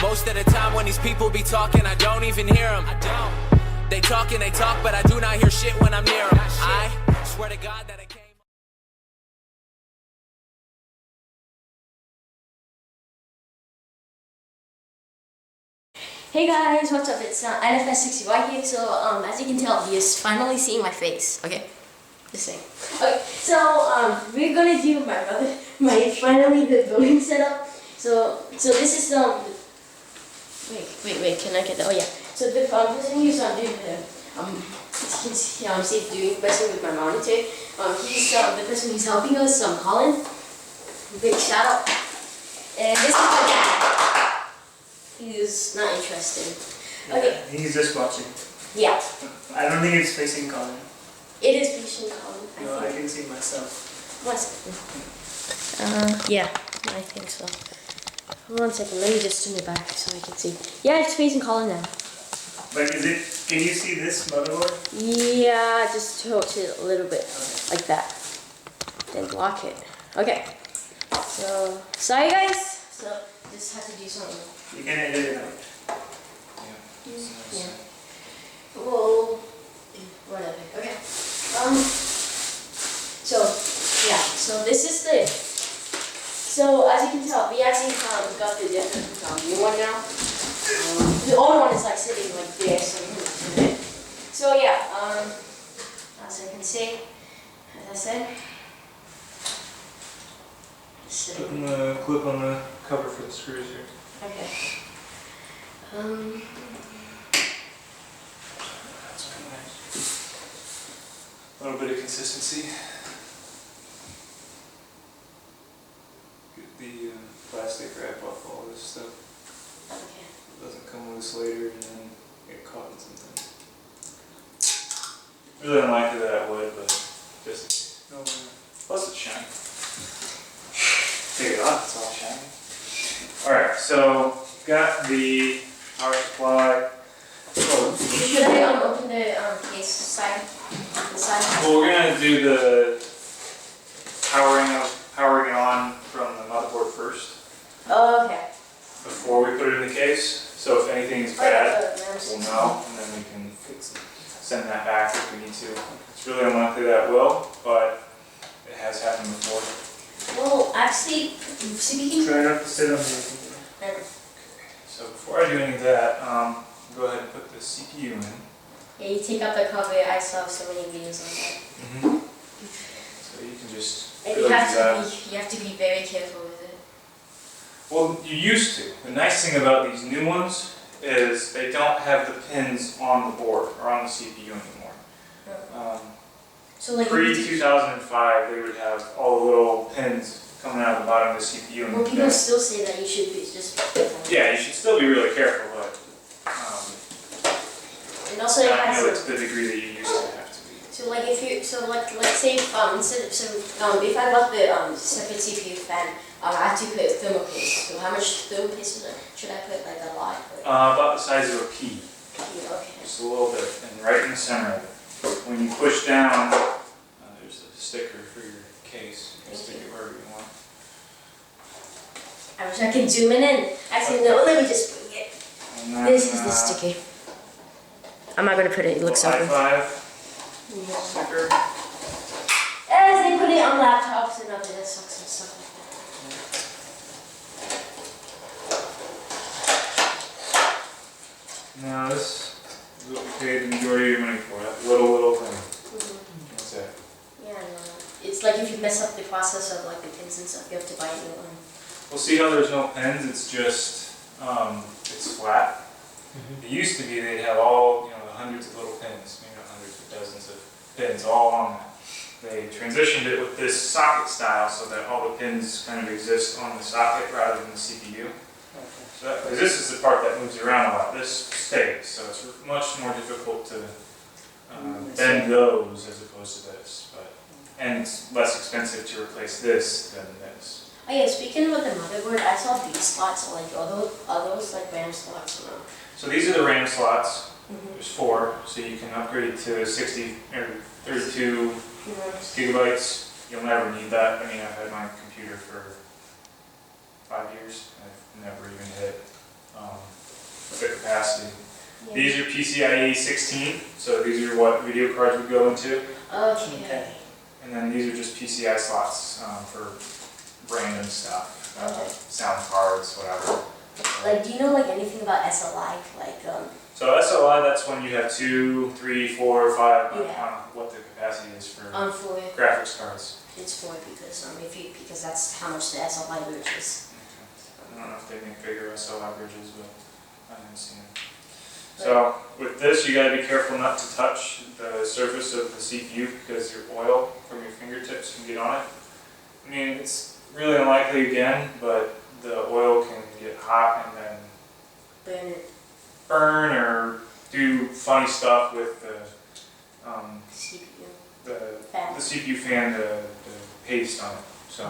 Most of the time when these people be talking, I don't even hear them. They talk and they talk, but I do not hear shit when I'm near them. I swear to God that I came. Hey guys, what's up? It's NFS60Y here. So as you can tell, you're finally seeing my face. Okay, just saying. Okay, so we're gonna do my finally the building setup. So this is wait, can I get that? Oh yeah. So the person who's doing you can see doing messing with my monitor. He's the person who's helping us. Colin. Big shout out. And this is my dad. He's not interested. Okay. Yeah, he's just watching. Yeah. I don't think it's facing Colin. It is facing Colin. No, I can see myself. 1 second. Yeah, I think so. 1 second, let me just turn it back so I can see. Yeah, it's facing Colin now. But is it, can you see this motherboard? Yeah, just tilt it a little bit, like that. Then block it. Okay. So, sorry guys. So, just have to do something. You can edit it out. Yeah. Well, whatever. Okay. So yeah. So this is the. So as you can tell, we actually got the different new one now. The old one is like sitting like this. So yeah. As I can see, as I said. Putting the clip on the cover for the screws here. Okay. That's pretty nice. A little bit of consistency. Get the plastic wrap off all this stuff. Okay. It doesn't come loose later and then get caught in something. Really unlikely that I would, but just no. Plus it's shiny. Take it off, it's all shiny. Alright, so got the power supply. Oh, Should I open the case side? The side? well, we're gonna do the powering it on from the motherboard first Oh, okay. before we put it in the case. So if anything's bad, we'll know, and then we can send that back if we need to. It's really unlikely that will, but it has happened before. Well, actually, speaking. Try not to sit on the. So before I do any of that, go ahead and put the CPU in. Yeah, you take out the cover. I saw so many videos on that. So you can just. And really you do have to be very careful with it. Well, you used to. The nice thing about these new ones is they don't have the pins on the board or on the CPU anymore. So like. Pre-2005, they would have all the little pins coming out of the bottom of the CPU. Well, people still say that you should be just. Yeah, you should still be really careful, but And also it not has. nearly to the degree that you used to have to be. So like if you let's say if I bought the separate CPU fan, I have to put thermal paste. So how much thermal paste should I put? Like a lot? About the size of a pea. Okay. Just a little bit, and right in the center of it. When you push down, there's a sticker for your case. You can stick it wherever you want. I wish I could zoom in. Actually, no. Let me just bring it. Then, This is the sticker. I'm not gonna put it. It looks so good. i5 sticker. As they put it on laptops and other desktops and stuff like that. Now this is what we paid the majority of your money for. That little thing. What's that? Yeah, I know. It's like if you mess up the process of like the pins and stuff, you have to buy a new one. Well, see how there's no pins? It's just it's flat. It used to be they'd have all hundreds of little pins, maybe not hundreds, but dozens of pins all on that. They transitioned it with this socket style so that all the pins kind of exist on the socket rather than the CPU. So this is the part that moves around a lot. This stays, so it's much more difficult to bend those as opposed to this. And it's less expensive to replace this than this. Oh yeah, speaking of the motherboard, I saw these slots, like are those like RAM slots or not? So these are the RAM slots. There's 4, so you can upgrade to 60 or 32 gigabytes. You'll never need that. I mean, I've had my computer for 5 years. I've never even hit capacity. Yeah. These are PCIe 16, so these are what video cards would go into. Okay. And then these are just PCI slots for random stuff, sound cards, whatever. Like, do you know like anything about SLI? Like, So SLI, that's when you have 2, 3, 4, 5, Yeah. what the capacity is for for graphics cards. it's 4 because that's how much the SLI bridge is. I don't know if they make bigger SLI bridges, but I haven't seen them. So with this, you gotta be careful not to touch the surface of the CPU because your oil from your fingertips can get on it. I mean, it's really unlikely again, but the oil can get hot and then Burn it. burn or do funny stuff with the CPU. the CPU fan, the paste on it. So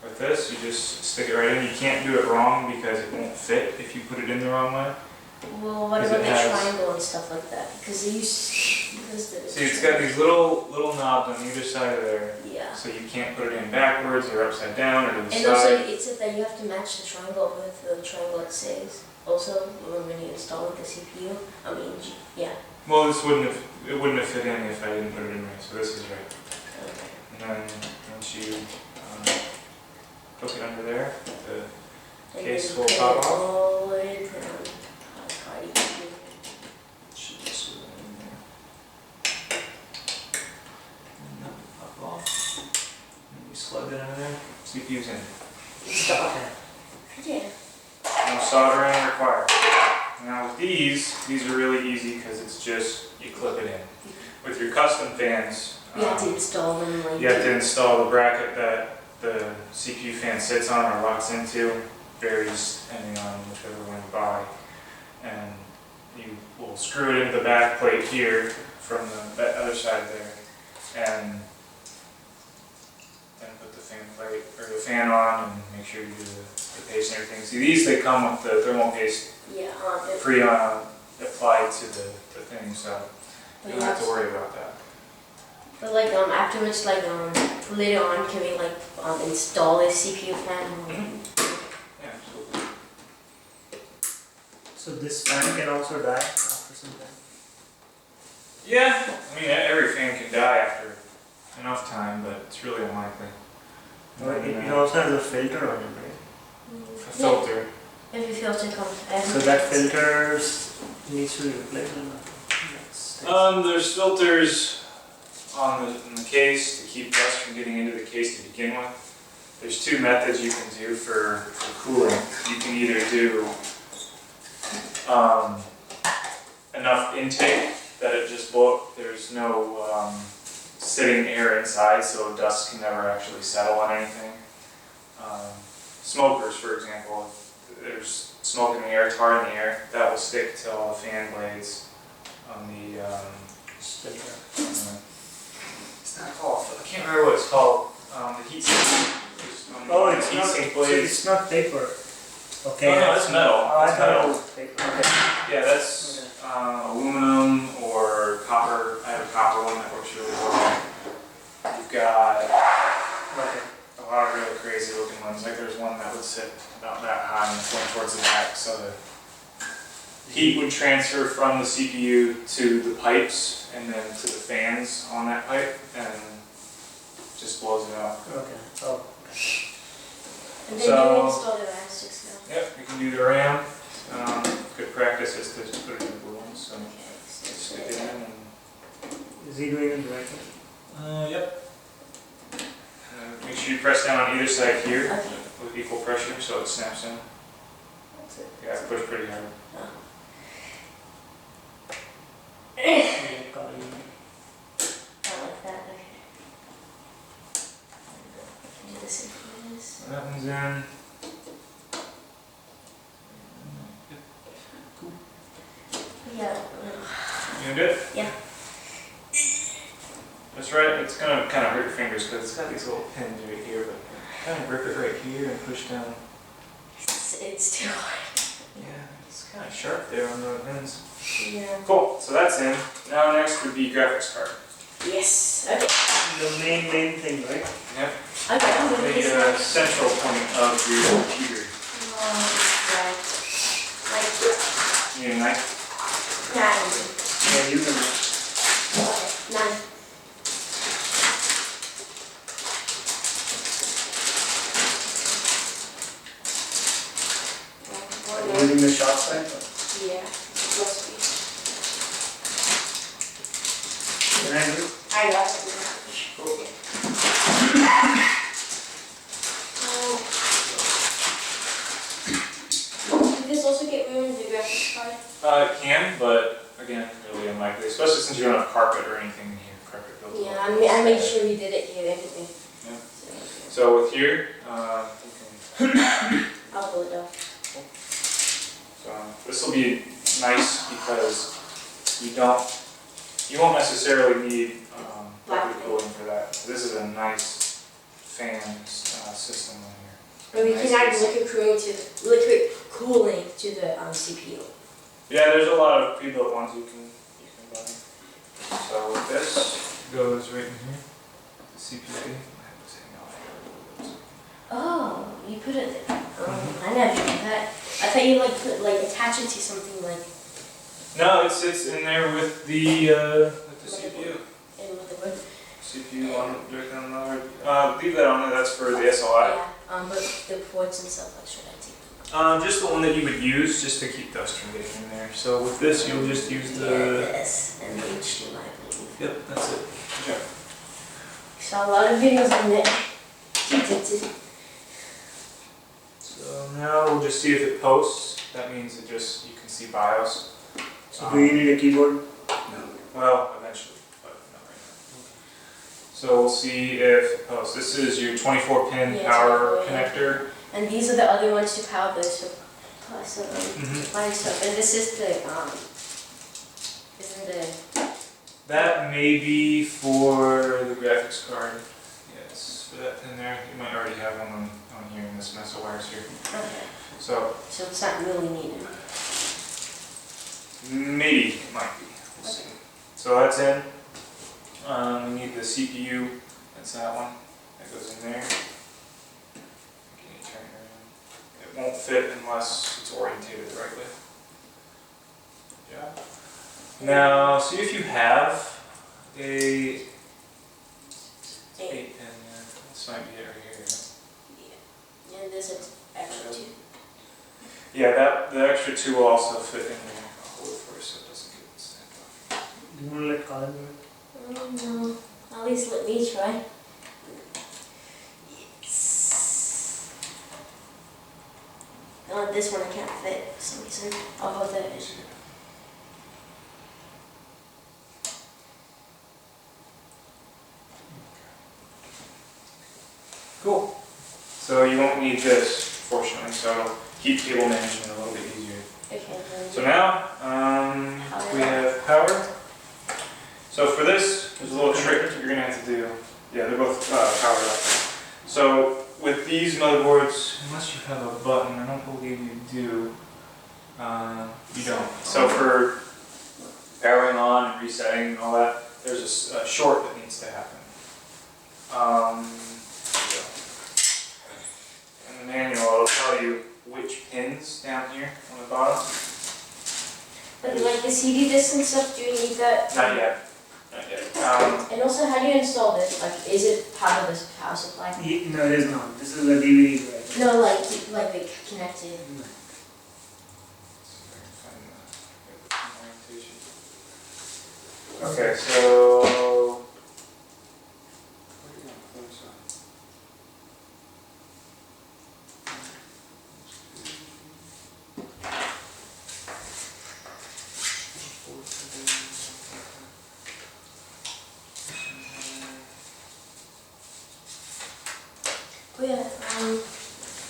with this, you just stick it right in. You can't do it wrong because it won't fit if you put it in the wrong way. Well, what Because about it the has- triangle and stuff like that? Because they use See, it's got these little knobs on either side of there, Yeah. so you can't put it in backwards or upside down or to the And also, side. it said that you have to match the triangle with the triangle it says. Also, when you install the CPU, I mean, yeah. Well, it wouldn't have fit in if I didn't put it in right. So this is right. Okay. And then once you hook it under there, the And case then will put it pop off. all the way down. How do you do? Should just screw that in there. And that will pop off. And you slide that in there. CPU's in. Stop. Yeah. No soldering required. Now with these are really easy because it's just, you clip it in. With your custom fans, You have to install them like. you have to install the bracket that the CPU fan sits on or locks into, varies depending on whichever one you buy. And you will screw it into the back plate here from the other side there, and then put the fan plate or the fan on and make sure you do the paste and everything. See, these they come with the thermal paste Yeah. applied to the thing, so you don't have to worry about that. But like afterwards, like later on, can we like install a CPU fan? Yeah, absolutely. So this fan can also die after some time? Yeah, I mean, every fan can die after enough time, but it's really unlikely. It also has a filter on it, right? A filter. Every filter comes. So that filter needs to be replaced or not? There's filters in the case to keep dust from getting into the case to begin with. There's two methods you can do for cooling. You can either do enough intake that it just there's no sitting air inside, so dust can never actually settle on anything. Smokers, for example, if there's smoke in the air, tar in the air, that will stick to all the fan blades on the it's not called, I can't remember what it's called, the heat sink. Oh, it's heat not, sink so blades. it's not paper. Okay. No, it's metal. Oh, I It's thought metal. it was paper. Okay. Yeah, that's aluminum or copper. I have a copper one that works really well. You've got Okay. a lot of really crazy looking ones. Like there's one that would sit about that high and point towards the back, so the heat would transfer from the CPU to the pipes and then to the fans on that pipe and just blows it out. Okay. Oh. And then So- you install the RAM sticks now. Yep, you can do the RAM. Good practice is to just put it in the blue ones, so Okay. just stick it in and Is he doing it directly? yep. Make sure you press down on either side here Okay. with equal pressure so it snaps in. That's it. Yeah, push pretty hard. Yeah, calling me. I like that. Okay. Can do this in this. So that one's in. Yeah. You gonna do it? Yeah. That's right. It's gonna kind of hurt your fingers because it's got these little pins right here, but kind of grip it right here and push down. It's too hard. Yeah, it's kind of sharp there on the ends. Yeah. Cool. So that's in. Now next would be graphics card. Yes. Okay. The main thing, right? Yep. Okay. I'm gonna use The that. central point of your computer. Right. Like. Yeah, need a knife? 9. Yeah, you can. Okay, 9. Are you using the sharp side? Yeah, must be. Can I do it? I got it. Cool. Did this also get ruined in the graphics card? It can, but again, really unlikely, especially since you don't have carpet or anything in here. Carpet built. Yeah, I made sure you did it here, everything. Yeah. So, So with here, you can, I'll pull it off. so this will be nice because you won't necessarily need liquid cooling for that. This is a nice fan system on here. Or we can add liquid cooling to the CPU. Yeah, there's a lot of pre-built ones you can buy. So with this goes right in here. The CPU. Oh, you put it there. Oh, I never did that. I thought you attach it to something like No, it sits in there with the CPU. in with the wood. CPU on directly on the other. Leave that on there. That's for the SLI. Yeah, but the ports and stuff, like, should I take? Just the one that you would use, just to keep dust from getting in there. So with this, you'll just use the. This and the HDMI, I believe. Yep, that's it. Good job. Saw a lot of videos on there. So now we'll just see if it posts. That means it just you can see BIOS. So do you need a keyboard? No. Well, eventually, but not right now. So we'll see if it posts. This is your 24-pin Yeah, power 24, yeah. connector. And these are the other ones to power the Mhm. supply stuff. And this is the isn't the That may be for the graphics card. Yes, for that pin there. You might already have one on here in this mess of wires here. okay. So So it's not really needed. maybe it might be. We'll see. So that's in. We need the CPU. That's that one. That goes in there. Can you turn it around? It won't fit unless it's orientated the right way. Yeah. Now, see if you have a 8 pin there. This might be it right here. Yeah. And this is extra too. Yeah, the extra 2 will also fit in there. I'll hold it for you so it doesn't get snapped off. Do you want to let Colin do it? No. At least let me try. Yes. This one I can't fit for some reason. I'll hold that. Cool. So you won't need this, fortunately, so it'll keep cable management a little bit easier. Okay. So now, we have power. So for this, there's a little trick you're gonna have to do. Yeah, they're both powered up. So with these motherboards, unless you have a button, I don't believe you do. You don't. So for powering on and resetting and all that, there's a short that needs to happen. There we go. In the manual, it'll tell you which pins down here on the bottom. But like the CD disc and stuff, do you need that? Not yet. Not yet. And also, how do you install this? Like, is it part of this power supply? No, it is not. This is a DVD drive. No, like they connected. Okay, so. Oh yeah.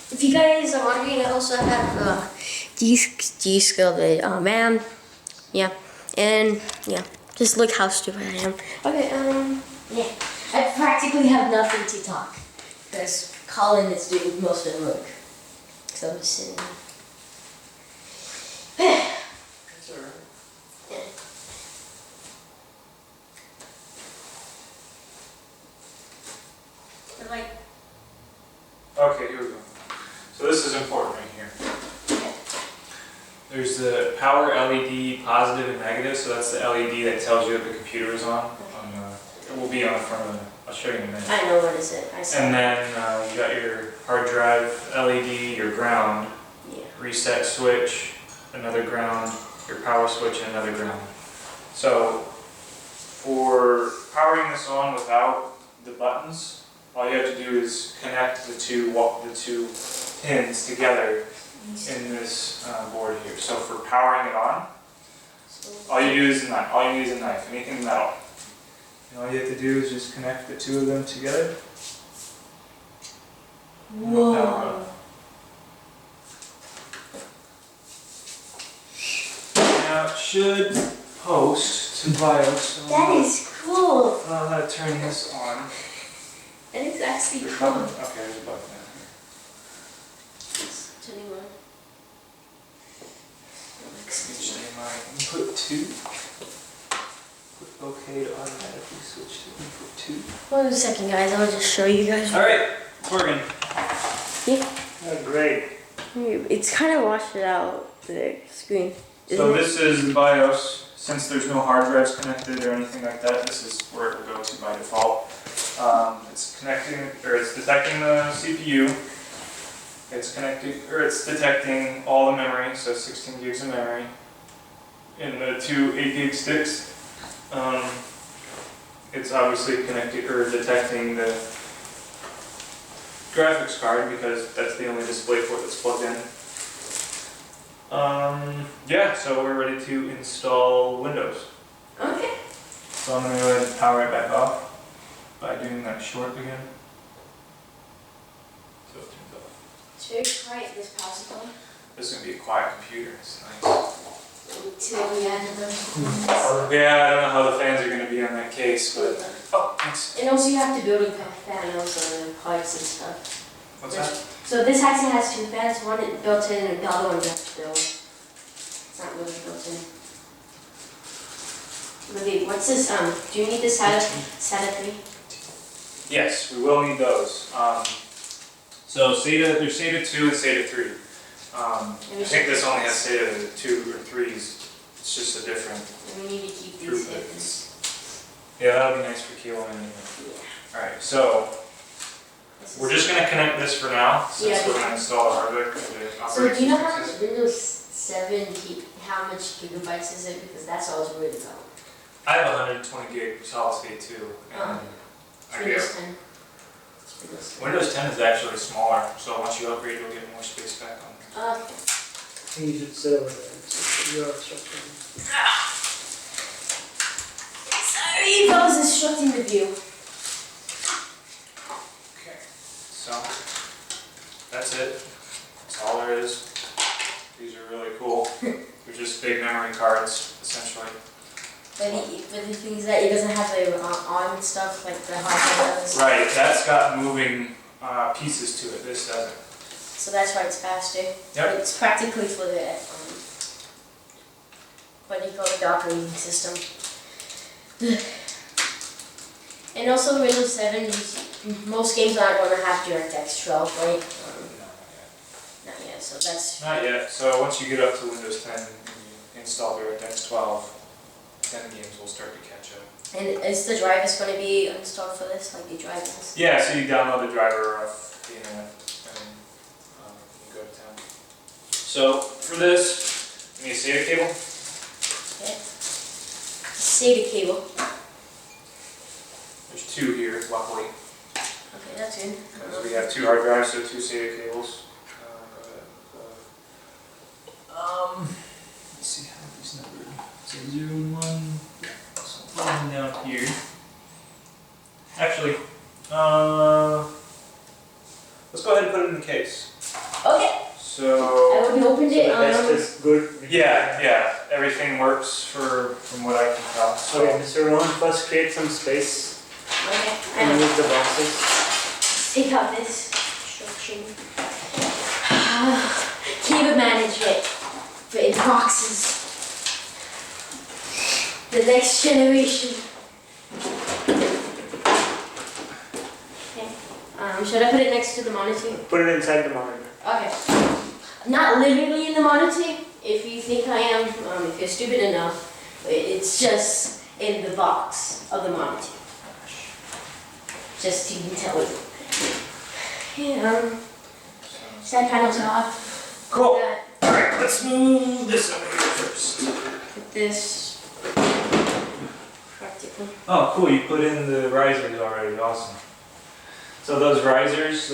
If you guys are wondering, I also have disc of it. Oh man. Yeah. And yeah. Just look how stupid I am. Okay. Yeah. I practically have nothing to talk because Colin is doing most of the work. So I'm just sitting. That's alright. But like. Okay, here we go. So this is important right here. There's the power LED positive and negative, so that's the LED that tells you if the computer is on. It will be on the front of it. I'll show you in a minute. I know what is it. I saw And it. then you got your hard drive LED, your ground, Yeah. reset switch, another ground, your power switch, and another ground. So for powering this on without the buttons, all you have to do is connect the two pins together in this board here. So for powering it on, all you do is a knife. All you need is a knife, anything metal. And all you have to do is just connect the two of them together. and it'll power Whoa. up. Now it should post to BIOS. So That is cool. I don't know how to turn this on. That is actually There's a cool. button. Okay, there's a button down here. It's turning on. HDMI input 2. Click OK to automatically switch to input 2. Hold on a second, guys. I'll just show you guys. Alright, it's working. Oh, great. It's kind of washed it out, the screen. So Isn't it? this is the BIOS. Since there's no hard drives connected or anything like that, this is where it will go to by default. It's connecting, or it's detecting the CPU. It's connecting, or it's detecting all the memory, so 16 gigs of memory in the two 8 gig sticks. It's obviously connected or detecting the graphics card because that's the only display port that's plugged in. Yeah, so we're ready to install Windows. Okay. So I'm going to go ahead and power it back off by doing that short again. So it turns off. It's very quiet, this power supply. This is going to be a quiet computer. It's nice. Until we add the Yeah, I don't know how the fans are going to be on that case, but... Oh, thanks. And also you have to build in panels and pipes and stuff. What's that? So this actually has two fans, one built in and the other one you have to build. It's not really built in. Maybe, what's this, do you need this SATA 3? Yes, we will need those. So SATA, there's SATA 2 and SATA 3. I think this only has SATA 2 or 3s. It's just a different... And we need to keep these Throughput. hidden. Yeah, that'll be nice for Kilo anyway. Alright, so This we're is- just going to connect this for now, since Yeah. we're going to install the hardware. So do you know how much Windows 7, how much gigabytes is it? Because that's all it's worried about. I have 120 gig solid state too. And I Windows guess 10. It's Windows 10. Windows 10 is actually smaller, so once you upgrade, you'll get more space back on there. Okay. I think you should sit over there. It's your instruction. Sorry if I was instructing the view. Okay, so that's it. That's all there is. These are really cool. They're just big memory cards, essentially. But the thing is that it doesn't have the on stuff like the hard drive does. Right, that's got moving pieces to it. This doesn't. So that's why it's faster. Yep. It's practically for the, what do you call it, the operating system. And also Windows 7, most games aren't going to have DirectX 12, right? Not yet, so that's... Not yet. So once you get up to Windows 10 and you install DirectX 12, then the games will start to catch up. And is the drivers going to be installed for this, like the drivers? Yeah, so you download the driver off the internet and you go to town. So for this, you need a SATA cable. Okay. SATA cable. There's two here, luckily. Okay, that's good. Because we have two hard drives, so two SATA cables. Let's see how these numbered. So 0 and 1. So one down here. Actually, let's go ahead and put it in the case. Okay, I So already opened So it. the test is good. yeah, everything works from what I can tell. So Okay, Mr. Rohan, first create some space. Okay, I know. Remove the boxes. Take out this instruction. Keyboard management for in boxes. The next generation. Okay. Should I put it next to the monitor? Put it inside the monitor. Okay. Not literally in the monitor, if you think I am, if you're stupid enough, it's just in the box of the monitor. Just to tell you. Yeah, side panels are off. Cool. That. Alright, let's move this over here first. Put this practically. Oh, cool, you put in the risers already, awesome. So those risers,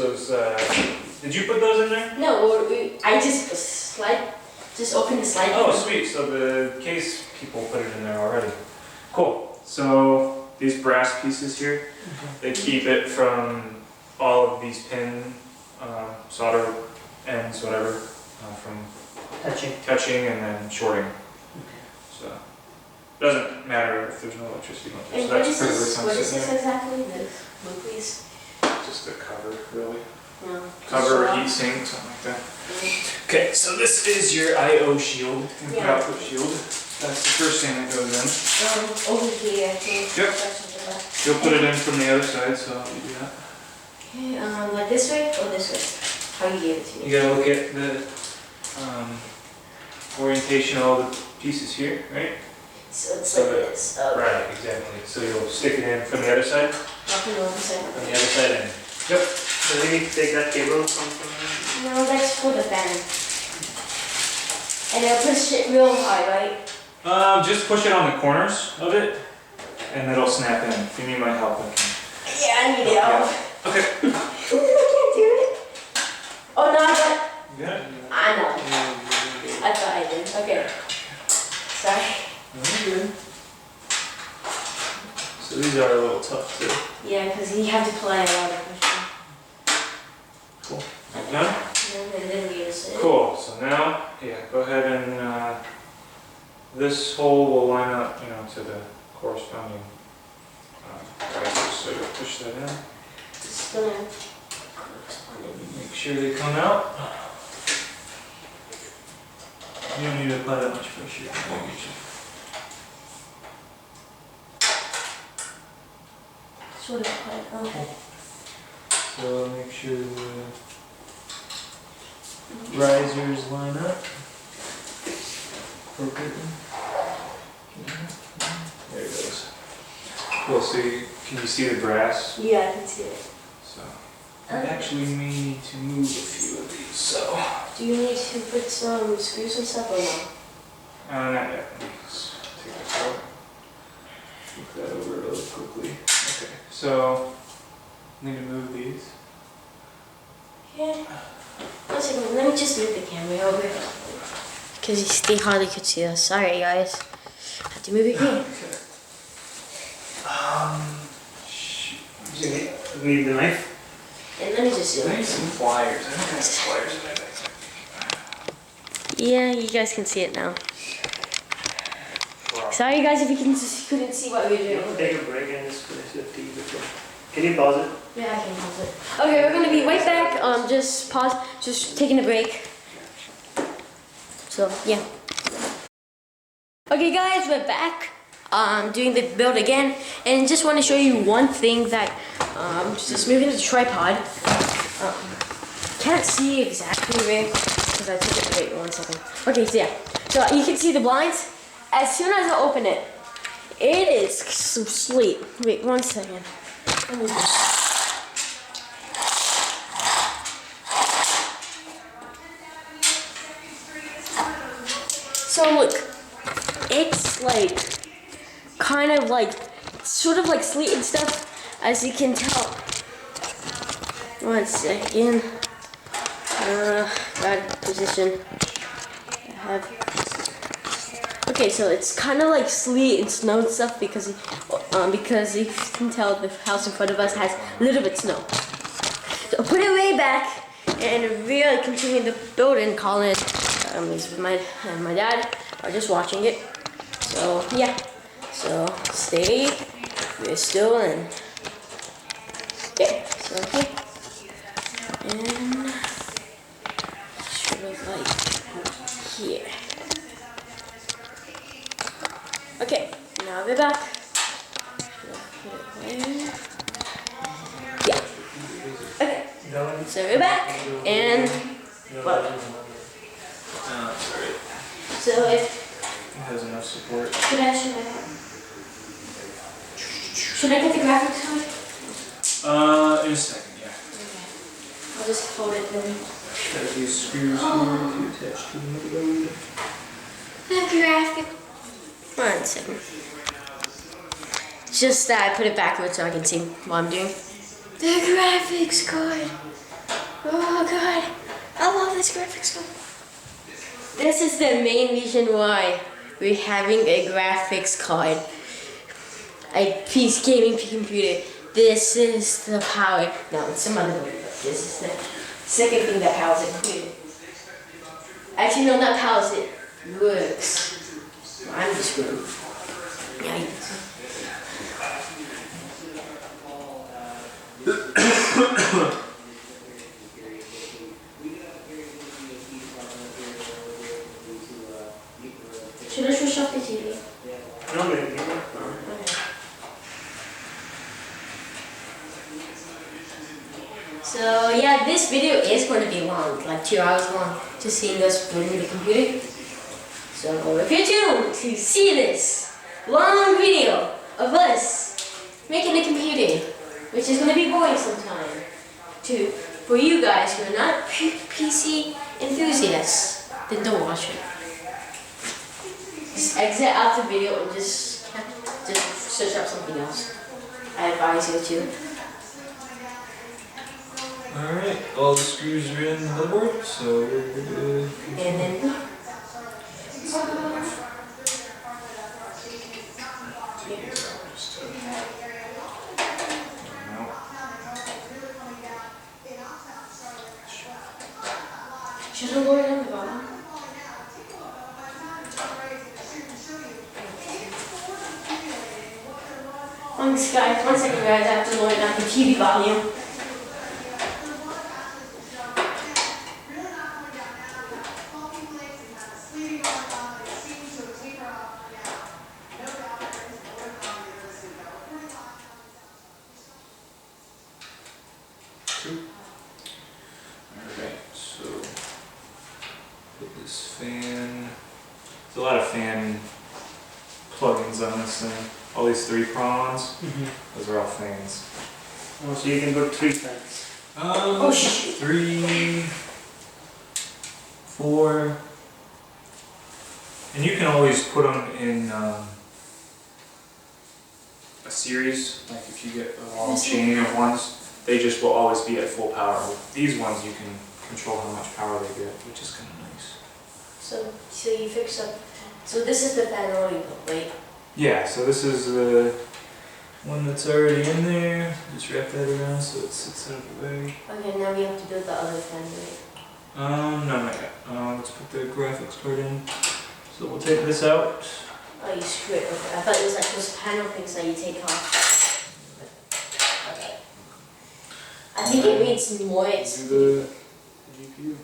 did you put those in there? No, I just open the slide. Oh, sweet, so the case people put it in there already. Cool, so these brass pieces here, they keep it from all of these pin, solder ends, whatever, from touching and then shorting. So, doesn't matter if there's no electricity going through. And So what that's is this? perfect. What is this exactly? The Mookleys? Just a cover, really. No. Cover, just heat sink, something like that. Mm. Okay, so this is your I/O shield, input Yeah. output shield. That's the first thing that goes in. Over here, I think. Yep. That's something like that. You'll put it in from the other side, so I'll do that. Okay, like this way or this way? How you gave it to me? You gotta look at the orientation of all the pieces here, right? So it's So like that- this. Right, exactly. So you'll stick it in from the other side? Nothing on the side. From the other side in. Yep. So we need to take that cable from No, that's for the fan. And I'll push it real hard, right? Just push it on the corners of it, and it'll snap in. If you need my help, I can. Yeah, I need it. Yeah. Okay. I can't do it. Oh no, I got. You got it? I know. I thought I did. Okay. Sorry. Very good. So these are a little tough too. Yeah, because you have to play a lot of pressure. Cool. Done? And then we use it. Cool. So now, yeah, go ahead and this hole will line up, to the corresponding risers. So you'll push that in. Just gonna. Make sure they come out. You don't need to apply that much pressure. Sort of play. Okay. So make sure the risers line up appropriately. There it goes. Cool, so can you see the brass? Yeah, I can see it. So I actually may need to move a few of these, so. Do you need to put some screws and stuff or no? Not yet. Let's take this out. Look that over really quickly. Okay, so need to move these. Yeah. One second, let me just move the camera over. Because they hardly could see us. Sorry, guys. Have to move it again. Okay. Shoot. You need the knife? And let me just zoom. I need some pliers. I don't have pliers in my backpack. Yeah, you guys can see it now. Sorry, guys, if you couldn't see what we were doing. Take a break and just finish the tea before. Can you pause it? Yeah, I can pause it. Okay, we're gonna be right back. Just pause. Just taking a break. So yeah. Okay, guys, we're back. Doing the build again, and just want to show you one thing that. Just moving the tripod. Can't see exactly where because I took it. Wait, 1 second. Okay, so yeah. So you can see the blinds. As soon as I open it, it is asleep. Wait, 1 second. Let me just. So look, it's like kind of like sort of like sleep and stuff, as you can tell. 1 second. Bad position. Okay, so it's kind of like sleet and snow and stuff because you can tell the house in front of us has a little bit of snow. So put it way back and really continue the build, and Colin and my dad are just watching it. So yeah, so stay still and okay, so okay, and sort of like here. Okay, now we're back. Yeah. Okay, so we're back, and well, That's alright. So if It has enough support. should I get the graphics card? In a second, yeah. Okay. I'll just hold it then. Gotta use screws here to attach to the motherboard. The graphic. 1 second. Just that I put it backwards so I can see what I'm doing. The graphics card. Oh god, I love this graphics card. This is the main reason why we're having a graphics card. A gaming computer. This is the power. No, it's some other one, but this is the second thing that powers the computer. Actually, no, not powers it. Works. I'm just screwed. Yeah. Should I switch off the TV? No, maybe. Okay. So yeah, this video is going to be long, like 2 hours long, just seeing us building the computer. So if you're tuned to see this long video of us making a computer, which is going to be boring sometime, for you guys who are not PC enthusiasts, then don't watch it. Just exit out the video and just search up something else. I advise you to. Alright, all the screws are in the motherboard, so we're good. And then should I lower it on the bottom? One second guys, I have to lower down the TV volume. Alright, so put this fan. There's a lot of fan plugins on this thing. All these 3 prongs, those are all fans. Oh, so you can put 3 fans. Oh shit. 3, 4, and you can always put them in a series. Like if you get a long chain of ones, they just will always be at full power. With these ones, you can control how much power they get, which is kind of nice. So you fix up. So this is the fan only, right? Yeah, so this is the one that's already in there. Just wrap that around so it sits out of the way. Okay, now we have to build the other fan, right? No, not yet. Let's put the graphics card in. So we'll take this out. Oh, you screw it. Okay. I thought it was like those panel things that you take off. Okay. I think it needs more. Do the GPU.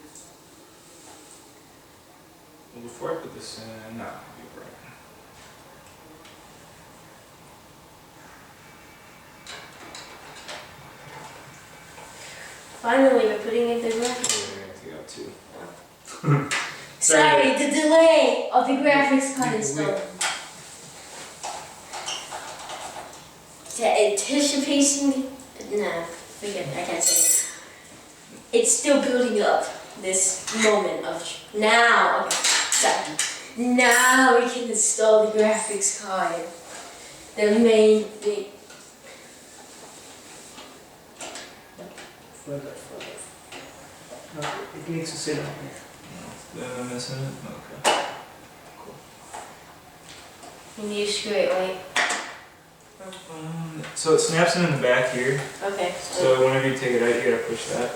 Well, before I put this in, no, you're right. Finally, we're putting in the graphics. We're gonna have to take out 2. Sorry, the delay of the graphics card install. To anticipation. Nah, forget it. I can't say it. It's still building up. This moment of now. Okay, so now we can install the graphics card. The main thing. Further. No, it needs to sit on here. Am I missing it? Okay. You need to screw it, right? So it snaps in the back here. Okay. So whenever you take it out, you gotta push that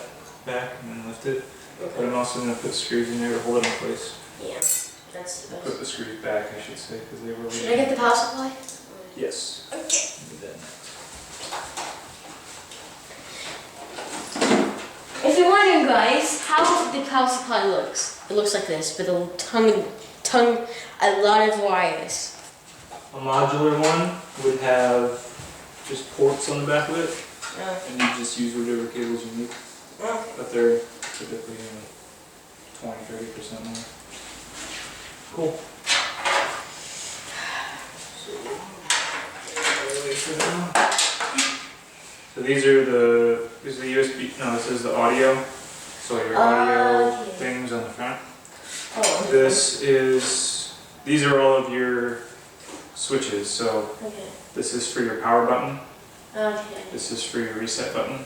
back and then lift it. But I'm also gonna put screws in there to hold it in place. Yeah, that's the Put best. the screws back, I should say, because they were. Should I get the power supply? Yes. Okay. Do that next. If you're wondering, guys, how the power supply looks, it looks like this, with a a lot of wires. A modular one would have just ports on the back of it, and you just use whatever cables you need. But they're typically 20-30% more. Cool. So these are the USB. No, this is the audio. So your audio Okay. things on the front. Oh. These are all of your switches. So Okay. this is for your power button. Okay. This is for your reset button.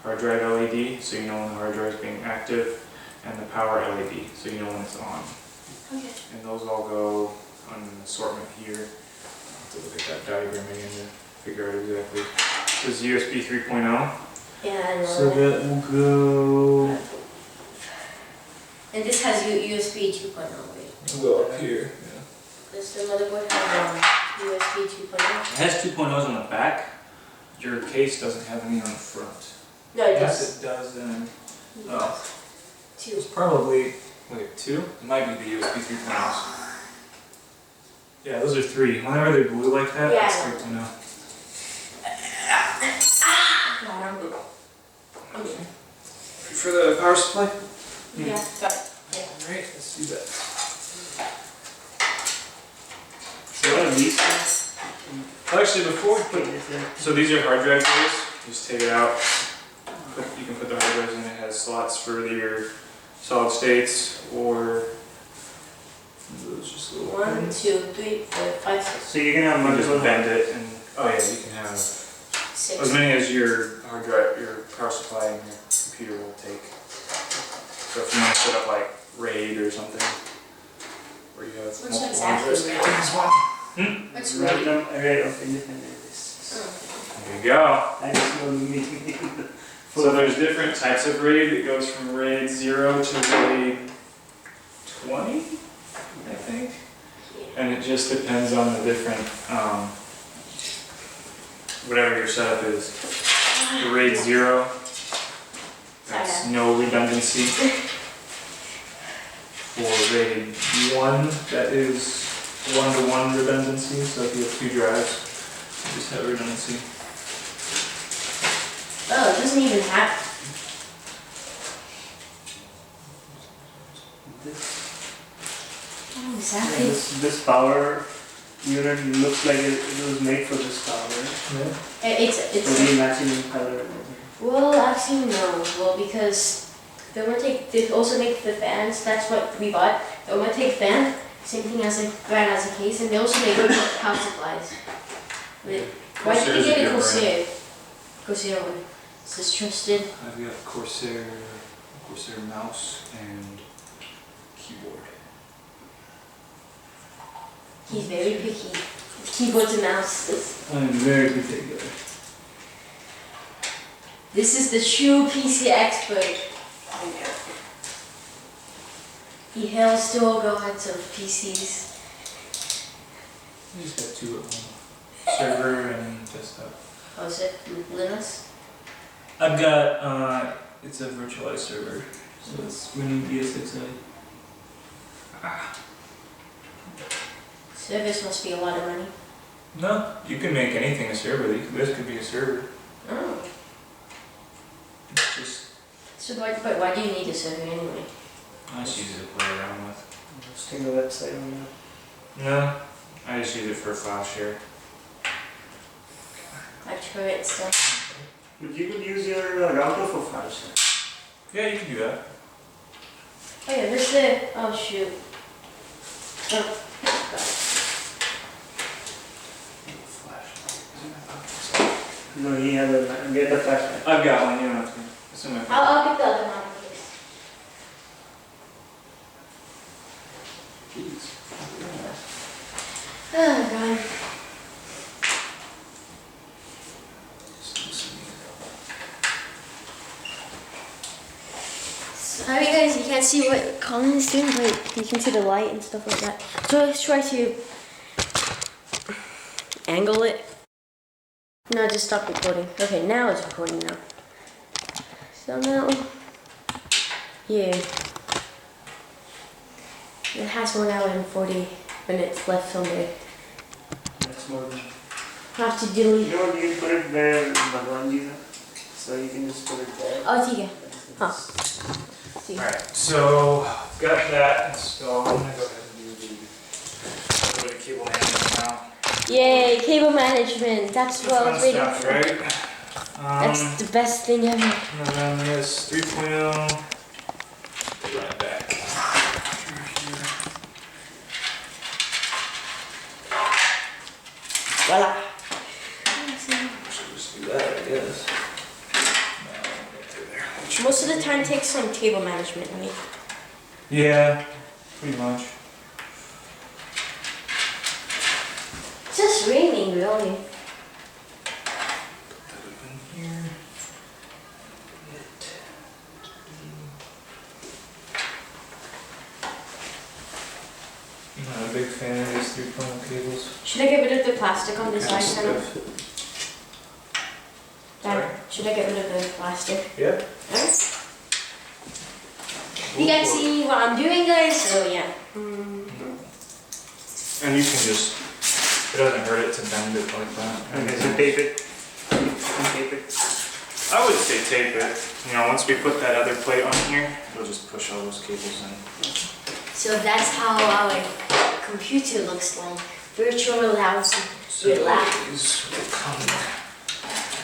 Hard drive LED, so you know when the hard drive is being active, and the power LED, so you know when it's on. Okay. And those all go on an assortment here. I'll have to look at that diagram again to figure out exactly. This is USB 3.0. Yeah, I know So that. that will go. And this has USB 2.0, right? We'll go up here. Does the motherboard have USB 2.0? It has 2.0s on the back. Your case doesn't have any on the front. No, it does. Yes, it does then. Oh. Two. It's probably, wait, 2? It might be the USB 3.0s. Yeah, those are 3. Whenever they're blue like that, Yeah. it's 3.0. God, I'm good. I'm good. For the power supply? Yeah, got it. Yeah. Alright, let's do that. So what are these things? Actually, before, Put this in. so these are hard drive trays. Just take it out. You can put the hard drives in. It has slots for your solid states or those just little 1, pins. 2, 3, 4, 5, 6, So you can have You can just multiple. bend it and, oh yeah, you can have as 6. many as your hard drive, your power supply and your computer will take. So if you want to set up like RAID or something, where you have What's multiple exactly hard drives, RAID? take this one. What's right? Random array of independent disks. Oh. There you go. I just know the meaning. So there's different types of RAID. It goes from RAID 0 to RAID 20, I think. And it just depends on the different, whatever your setup is. The RAID 0, that's no redundancy. For RAID 1, that is 1-to-1 redundancy. So if you have 2 drives, you just have redundancy. Oh, it doesn't even have. Oh, exactly. This power unit looks like it was made for this power. It's So we matching in color. well, actually no. Well, because they also make the fans. That's what we bought. The Omatech fan, same thing as a brand as a case, and they also make power supplies. Why did Corsair's you a get a good Corsair? Corsair one. Is this trusted? I've got Corsair mouse and keyboard. He's very picky. Keyboards and mouses. I'm very particular. This is the true PC expert. He hails to all gods of PCs. I just got 2 at home. Server and desktop. How's it? Linux? I've got, it's a virtualized server. So it's running ESXi. Service must be a lot of money. No, you can make anything a server. This could be a server. Oh. It's just, So but why do you need a server anyway? I just use it to play around with. Just take a website on that. No, I just use it for file share. Like turret stuff. But you could use your router for file share. Yeah, you can do that. Oh yeah, this is oh shoot. Oh, got it. No, he has a get the flashlight. I've got one, you don't have to. It's in my phone. I'll get the other one, please. Oh god. Sorry guys, you can't see what Colin is doing, but you can see the light and stuff like that. So let's try to angle it. No, just stop recording. Okay, now it's recording now. So now, yeah. It has 1 hour and 40 minutes left on there. That's more than. I have to delete. You know, you put it where Bhagwan ji is. So you can just put it there. Oh, ठीक है. हाँ. See. Alright, so got that installed. I'm gonna go ahead and do Yay, cable management. That's what I was Fun waiting stuff, for. right? That's the best thing ever. And then this 3.0. Run it back. Voila. Should just do that, I guess. Most of the time takes some cable management, right? Yeah, pretty much. It's just raining, really. Put that up in here. I'm not a big fan of these 3.0 cables. Should I get rid of the plastic on this Kinda side, Sam? stiff. Dad, should I get rid of the plastic? Yeah. Alright. You guys see what I'm doing, guys? So yeah. And you can just, it doesn't hurt it to bend it like that. Okay, so tape it. Tape it. I would say tape it. You know, once we put that other plate on here, we'll just push all those cables in. So that's how our computer looks like. Virtual reality. So Relax. these will come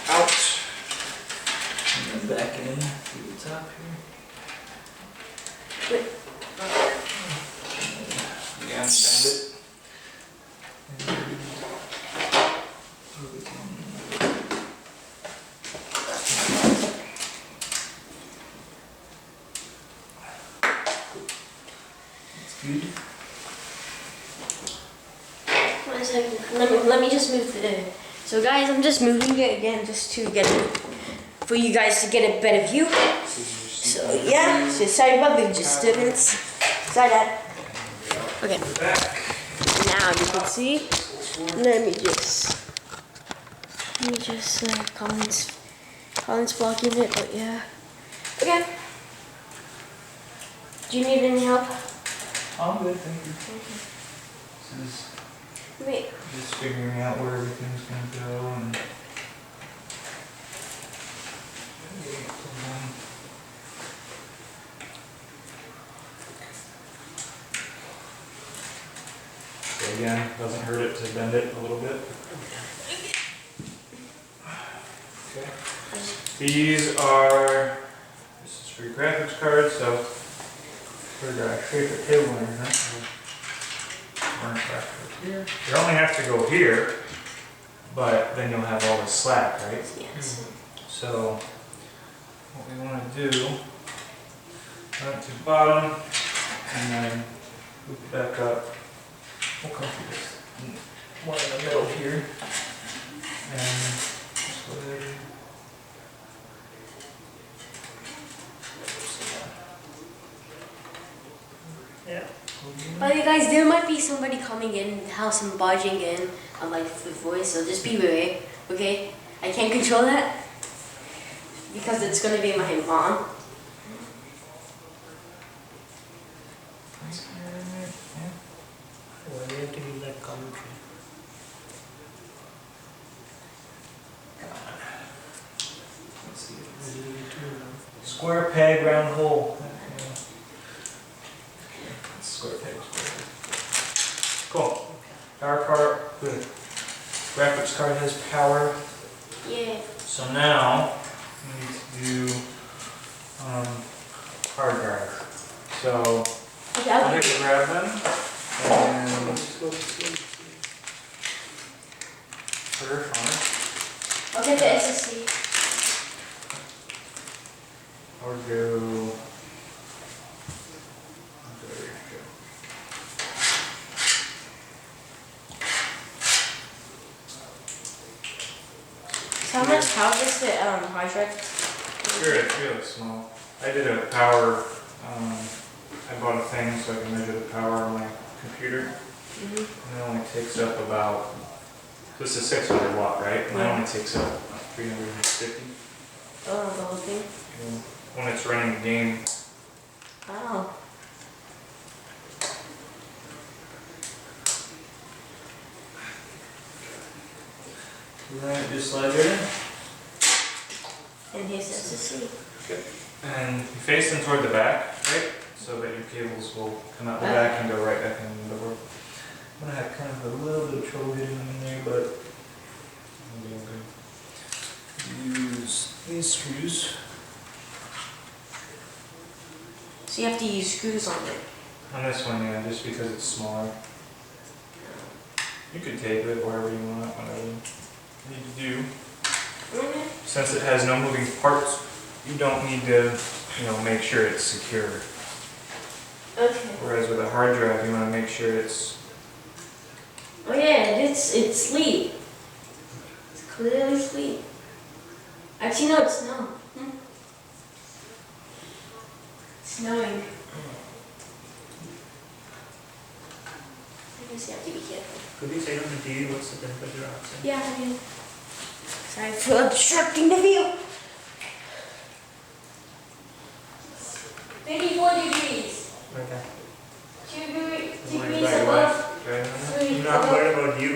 out and then back in through the top here. Again, bend it. That's good. 1 second. Let me just move the. So guys, I'm just moving it again just to get it for you guys to get a better view. So yeah. So sorry about the disturbance. Sorry, Dad. Okay. Back. Now you can see. Let me just Colin's blocking it, but yeah. Okay. Do you need any help? I'm good, thank you. This is Wait. just figuring out where everything's gonna go and. So again, doesn't hurt it to bend it a little bit. Okay. These are, this is for your graphics card, so for the shape of table and everything. Run it back over here. You only have to go here, but then you'll have all the slack, right? Yes. So what we want to do, run it to the bottom, and then loop it back up. We'll come through this one in the middle here, and just go there. Yeah. By the way, guys, there might be somebody coming in the house and barging in on my voice, so just be aware, okay? I can't control that because it's gonna be my mom. Why do you have to give that commentary? Let's see. Really too long. Square peg, round hole. Square peg, square peg. Cool. Power card, good. Graphics card has power. Yeah. So now we need to do hard drive. So Okay, I'm I'll going to grab them and put her on. I'll get the SSD. Or go. There we go. So how much power does the hard drive? Sure, it's really small. I did a power, I bought a thing so I can measure the power on my computer. And it only takes up about, this is 600 watt, right? And it only takes up about 350 Oh, the whole thing. when it's running the game. Wow. Right, just slide it in. And here's the SSD. And you face them toward the back, right? So that your cables will come out the back and go right back in the door. I'm gonna have kind of a little bit of trouble getting them in there, but I'm gonna use these screws. So you have to use screws on it. On this one, yeah, just because it's smaller. You could tape it wherever you want, whatever you need to do. Okay. Since it has no moving parts, you don't need to, make sure it's secure. Okay. Whereas with a hard drive, you want to make sure it's. Oh yeah, it's sleep. It's clearly sleep. Actually, no, it's snow. It's snowing. I guess you have to be careful. Could you say on the TV what's the temperature outside? Yeah, I mean. Sorry for obstructing the view. 34 degrees. Okay. 2 degrees Right, above. Right. 3 I'm not above. worried about you.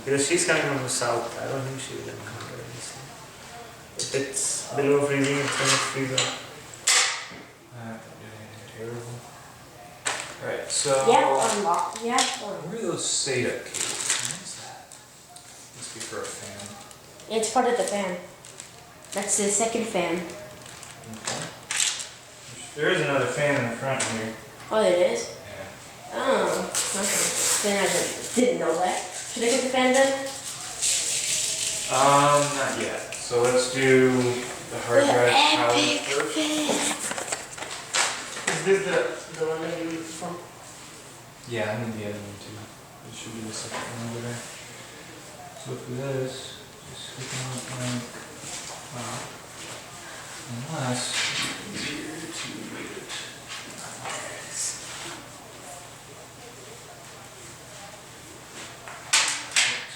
Because she's coming from the south. I don't think she will encounter anything. If it's below freezing, it's going to freeze up. Terrible. Alright, so. Yeah, unlock. Yeah. Where are those SATA cables? What is that? Must be for a fan. It's part of the fan. That's the second fan. Okay. There is another fan in the front here. Oh, it is? Yeah. Oh, okay. Then I didn't know that. Should I get the fan then? Not yet. So let's do the hard drive power first. Is this the one that you use from? Yeah, I need the other one too. It should be the second one over there. So for this, just hook them up like that. Unless it's easier to read it.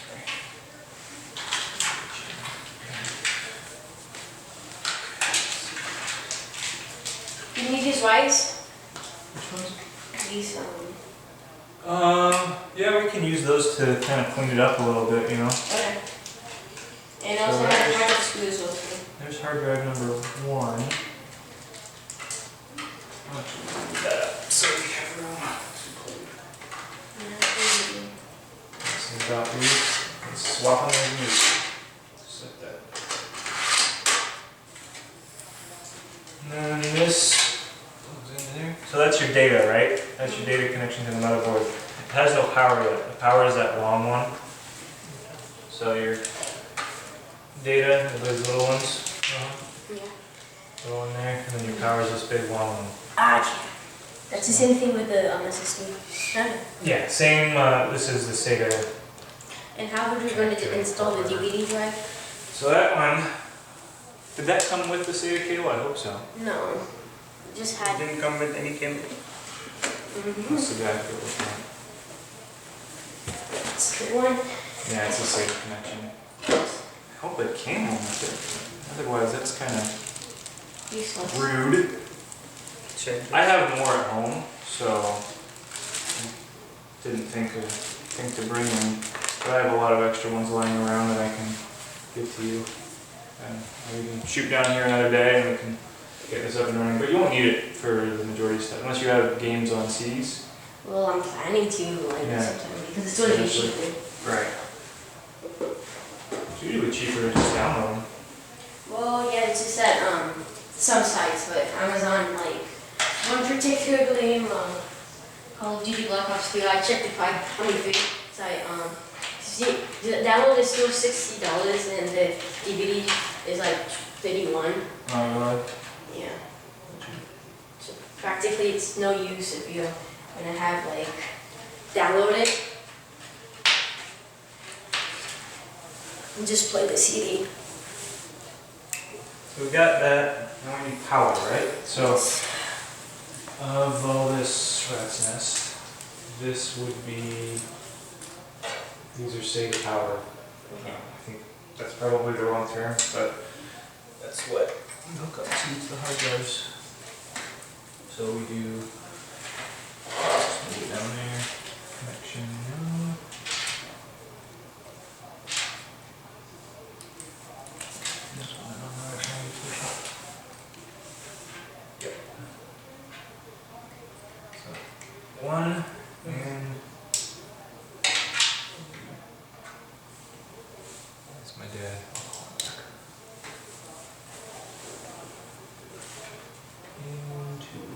Sorry. You need these wires? Which ones? These, Yeah, we can use those to kind of clean it up a little bit, okay. And also So have a there's- pack of screws with There's hard drive number 1. I'll actually move that up so we have room to include. me. Let's about these. Let's swap them and use. Just like that. And then this plugs into there. So that's your data, right? That's your data connection to the motherboard. It has no power yet. The power is that long one. So your data, those little ones, Yeah. go in there, and then your power is this big long one. Okay. That's the same thing with the SSD. Okay. Yeah, same. This is the SATA. And how would we going to install the DVD drive? So that one, did that come with the SATA cable? I hope so. No. Just It had. didn't come with any chemical. Mm-hmm. That's the guy for this one. That's the one. Yeah, it's a SATA connection. I hope it came with it. Otherwise, that's kind of Useless. rude. Check. I have more at home, so I didn't think to bring them. But I have a lot of extra ones lying around that I can give to you. And we can shoot down here another day and we can get this up and running. But you won't need it for the majority of stuff, unless you have games on C's. Well, I'm planning to, Yeah. sometime, because it's going to be Seriously. cheaper. Right. It's usually cheaper to just download them. Well, yeah, it's just that, some sites, but Amazon, one particular game, Call of Duty Black Ops 2, I checked how many free site, see, the download is still $60 and the DVD is $31. Oh, really? Yeah. So practically it's no use if you're gonna have download it and just play the CD. So we got that. Now we need power, right? So of all this rat's nest, this would be. These are SATA power. I think that's probably the wrong term, but that's what you hook up to the hard drives. So we do. Just move it down there. Connection. No. This one, I don't know how you push it. Yep. So 1 and dad. I'll call him back. And two.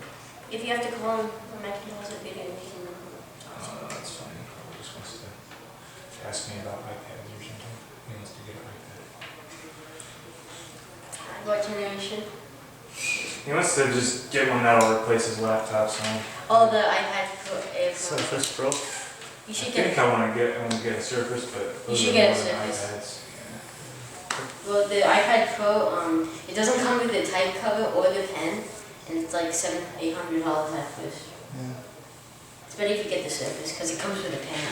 If you have to call him, I can pause the video and we can. That's fine. He probably just wants to ask me about iPads or something. He wants to get an iPad. What generation? He wants to just get one that'll replace his laptop. So Oh, the iPad Pro Air. Surface Pro. You I should think get. I want to get a Surface, but You those should are get a more than Surface. iPads. Well, the iPad Pro, it doesn't come with the type cover or the pen, and it's like $700-800 at first. Yeah. It's better if you get the Surface because it comes with a pen.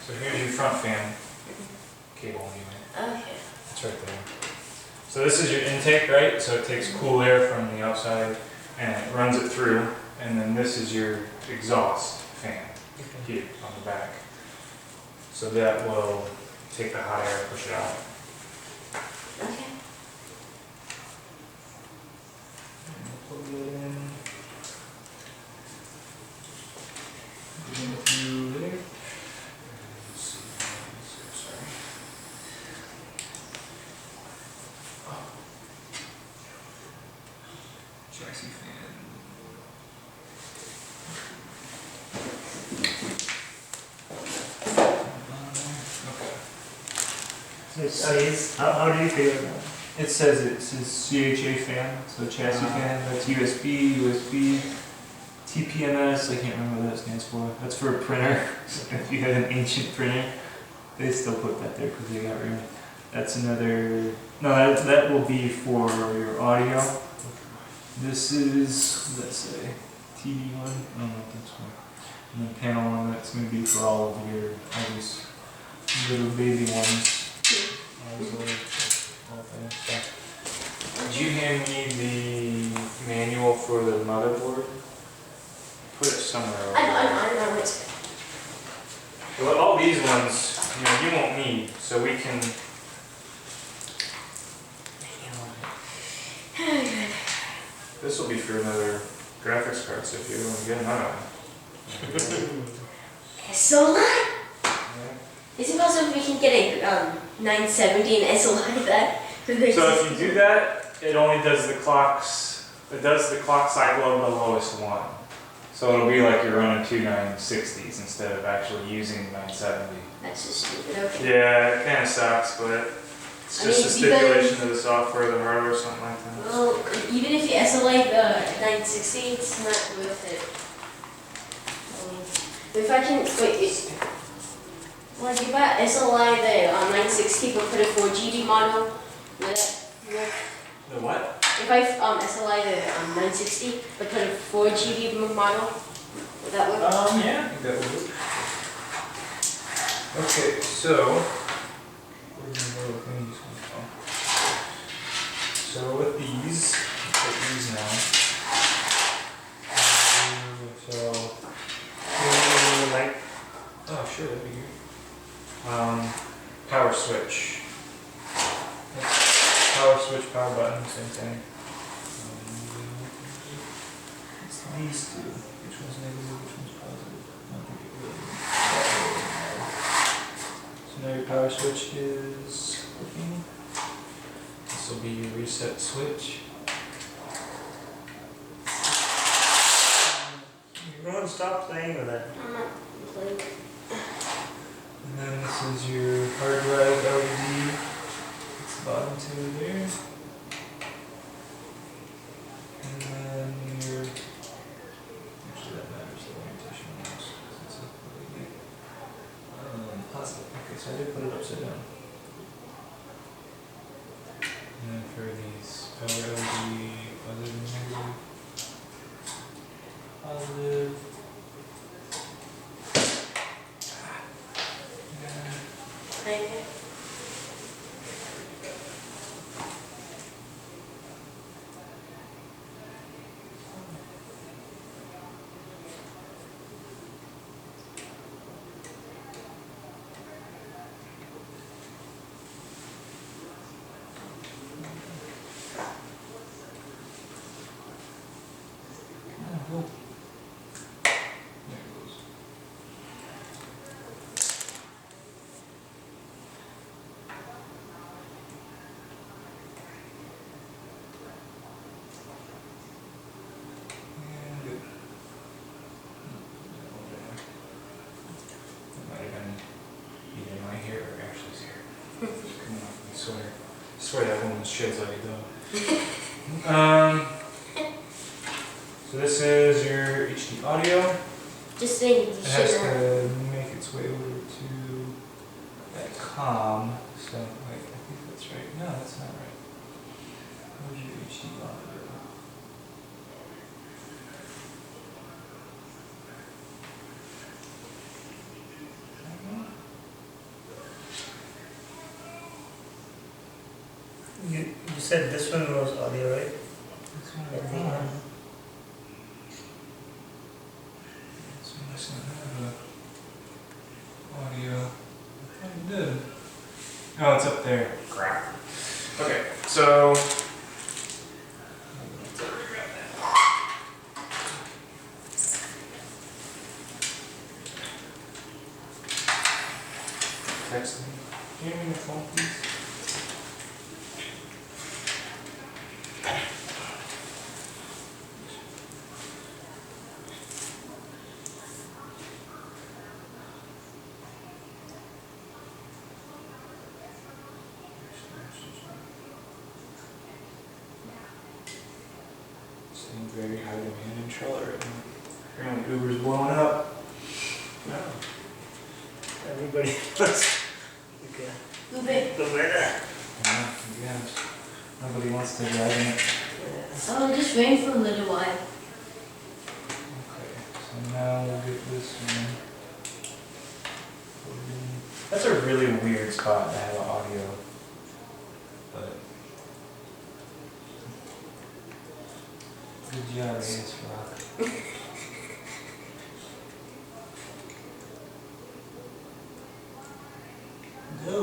So here's your front fan cable anyway. Okay. It's right there. So this is your intake, right? So it takes cool air from the outside and it runs it through. And then this is your exhaust fan here on the back. So that will take the hot air, push it out. Okay. And we'll plug it in. Put it in through there. Let's see. Sorry. Chassis fan. Okay. It says, how do you feel about it? It says CHA fan, so chassis fan. That's USB, TPMS. I can't remember what that stands for. That's for a printer. If you had an ancient printer, they still put that there because they got rid of it. That's another. No, that will be for your audio. This is, let's say, TV one. I don't know what that's for. And the panel one, that's going to be for all of your, all these little baby ones. All those all that stuff. Did you hand me the manual for the motherboard? Put it somewhere over I there. don't know what's. Well, all these ones, you won't need, so we can. This will be for another graphics card, so if you want to get another one. SLI? Yeah. Is it possible we can get a 970 and SLI that? So if you do that, it only does the clocks. It does the clock cycle of the lowest one. So it'll be like you're running two 960s instead of actually using 970. That's just stupid. Okay. Yeah, it kind of sucks, but it's I just mean, a you guys- stipulation of the software, the hardware, something like that. Well, even if you SLI the 960, it's not worth it. If I can, wait, like if I SLI the 960 but put a 4GB model, would that work? The what? If I SLI the 960 but put a 4GB model, would that work? Yeah, I think that would work. Okay, so we're gonna go with these ones. So with these, take these now. So Like, oh sure, that'd be good. Power switch. Power switch, power button, same thing. It's these two. Which one's negative? Which one's positive? I don't think it really matters. So now your power switch is working. This will be your reset switch. Ron, stop playing with it. I'm not playing. And then this is your hard drive LED. It's the bottom two there. And then your, actually that matters, the orientation on this, 'cause it's a LED. Positive. Okay, so I did put it upside down. And then for these power LED, positive and negative. Positive. Thank you. swear that woman's shit's like a dog. So this is your HD audio. Just saying, you It has should to make its way over to that COM. So wait, I think that's right. No, that's not right. Where's your HD audio? You said this one was audio, right? This one At the I end. This one doesn't have audio. I thought it did. Oh, it's up there. Crap. Okay, so. Text me. Can you give me your phone, please? Seeing very high demand in Charlotte right now. Apparently Uber's blowing up. No. Everybody wants okay. Ube. The weather. Yeah, yes. Nobody wants to drive in it. Yeah. Oh, just rain for a little while. Okay, so now we'll get this one. That's a really weird spot to have audio. But good job, AS Rock. Go.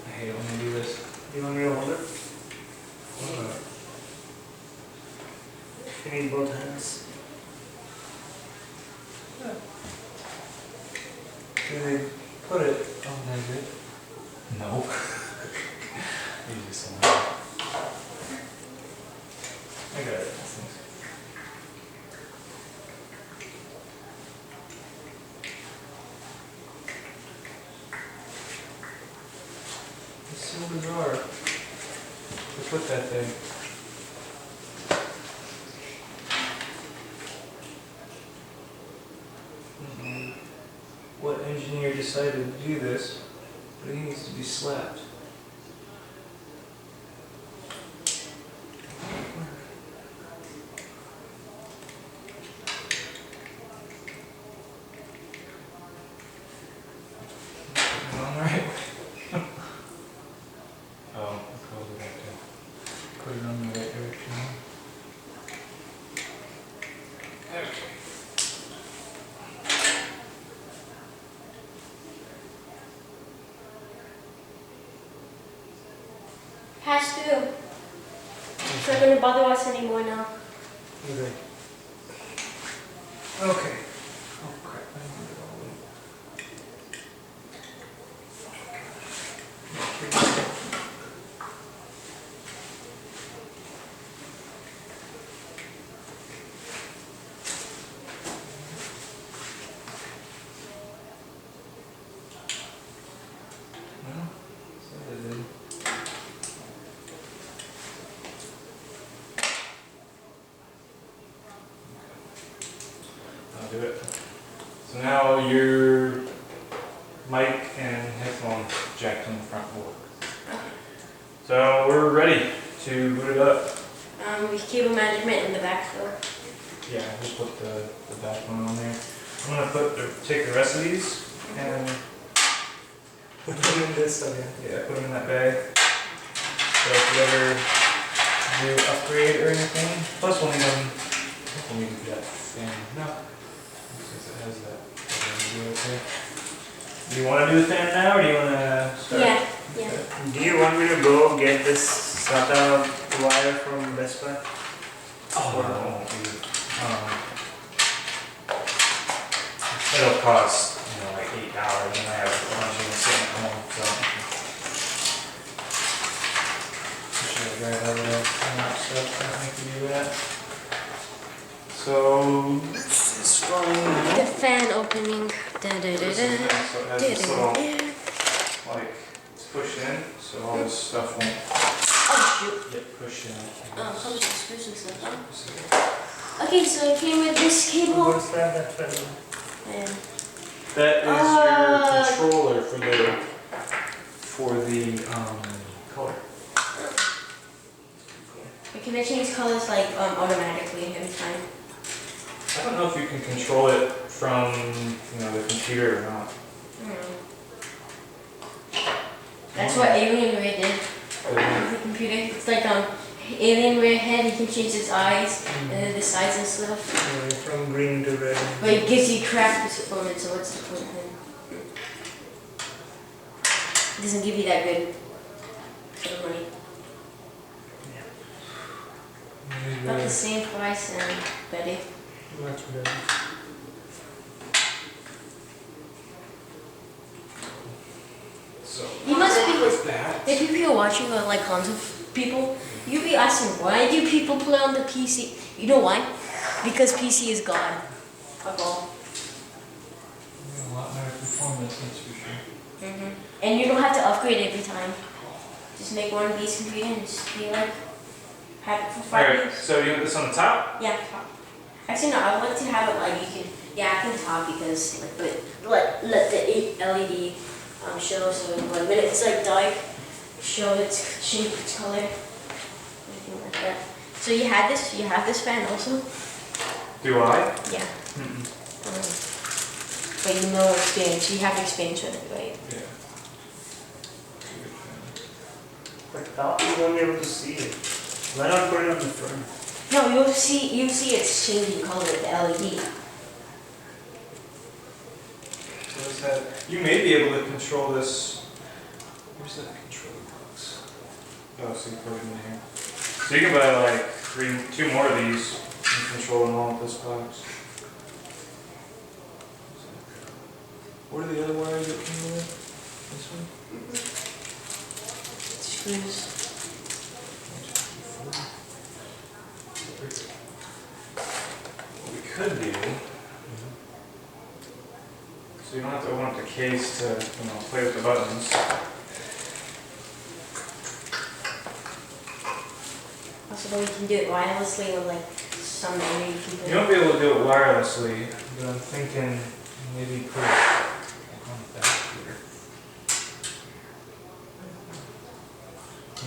I hate it when I do this. You want me to hold it? You need both hands. Do they put it? Oh, that's it. No. Use this one. I got it. Thanks. It's so bizarre. To put that thing. What engineer decided to do this, but he needs to be slapped. All right. Oh, I probably have to put it on the right direction. Okay. Pass through. It's not gonna bother us anymore now. Okay. Okay. Oh crap, I didn't get it all the way. Well, so I did. I'll do it. So now your mic and headphone jacked on the front board. So we're ready to boot it up. With cable management in the back, so. Yeah, just put the backbone on there. I'm gonna take the rest of these and Put them in this again. put them in that bag. So if you ever do upgrade or anything, plus we'll need them. We'll need to do that fan. No, since it has that. Okay. Do you want to do the fan now, or do you want to start? Yeah, yeah. Okay. Do you want me to go get this SATA wire from Best Buy? Oh, no. It'll cost, like $8, and I have a bunch of them sitting at home, so. Should I grab out of that stuff? I don't think we do that. So, this is from. The fan opening. Da, da, da, This is da. nice, so it has this little like it's pushed in, so all this stuff won't Oh shoot. get pushed in. Comes with screws and stuff, huh? Okay, so it came with this cable. What's that? That fellow. And That is your controller for the color. can I change colors like automatically every time? I don't know if you can control it from the computer or not. That's what Alienware did with the computer. It's like Alienware head, you can change its eyes and then the size and stuff. Yeah, from green to red. But it gives you crap performance, so what's the point then? It doesn't give you that good for the money. About the same price and better. Much better. So You must be with that. if people are watching like console people, you be asking why do people play on the PC? You know why? Because PC is God. Of all. A lot better performance, that's for sure. And you don't have to upgrade every time. Just make one of these computers and just be like, have it for 5 Alright, years. so you want this on the top? Yeah, top. Actually, no, I would like to have it like you can, yeah, I can top because, like, but let the LED show, so like, when it's like dark, show its shape, its color, anything like that. So you have this fan also? Do I? Yeah. Mm-mm. But you know experience, you have experience with it, right? Yeah. But top you won't be able to see it. Why not put it on the front? No, you'll see it's changing color with the LED. So is that, you may be able to control this. Where's that control box? Oh, so you put it in here. So you can buy like two more of these and control them all with this box. What are the other wires that came with it? This one? Screws. What we could do, so you don't have to open up the case to play with the buttons. Also, we can do it wirelessly or like some memory people. You won't be able to do it wirelessly, but I'm thinking maybe put it on the back here.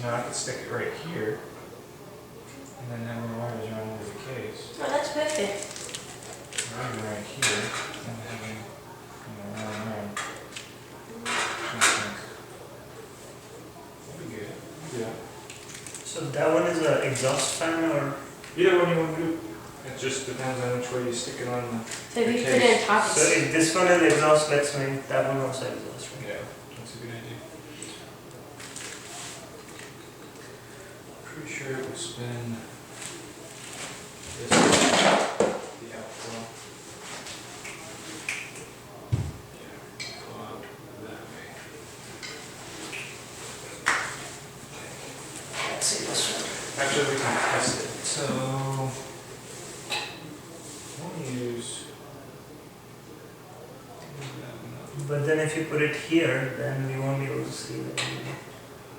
I could stick it right here, and then have the wires run over the case. Oh, that's perfect. Or even right here, and having, run around. That'd be good. Yeah. So that one is an exhaust fan or? Either one you want to do. It just depends on which way you stick it on the. So if you put it on top, So it's if this one is exhaust, let's make that one also exhaust, right? Yeah, that's a good idea. Pretty sure it will spin this way, the outflow. Yeah, flow out that way. let's see this one. Actually, we can test it. So, we'll use. But then if you put it here, then we won't be able to see it.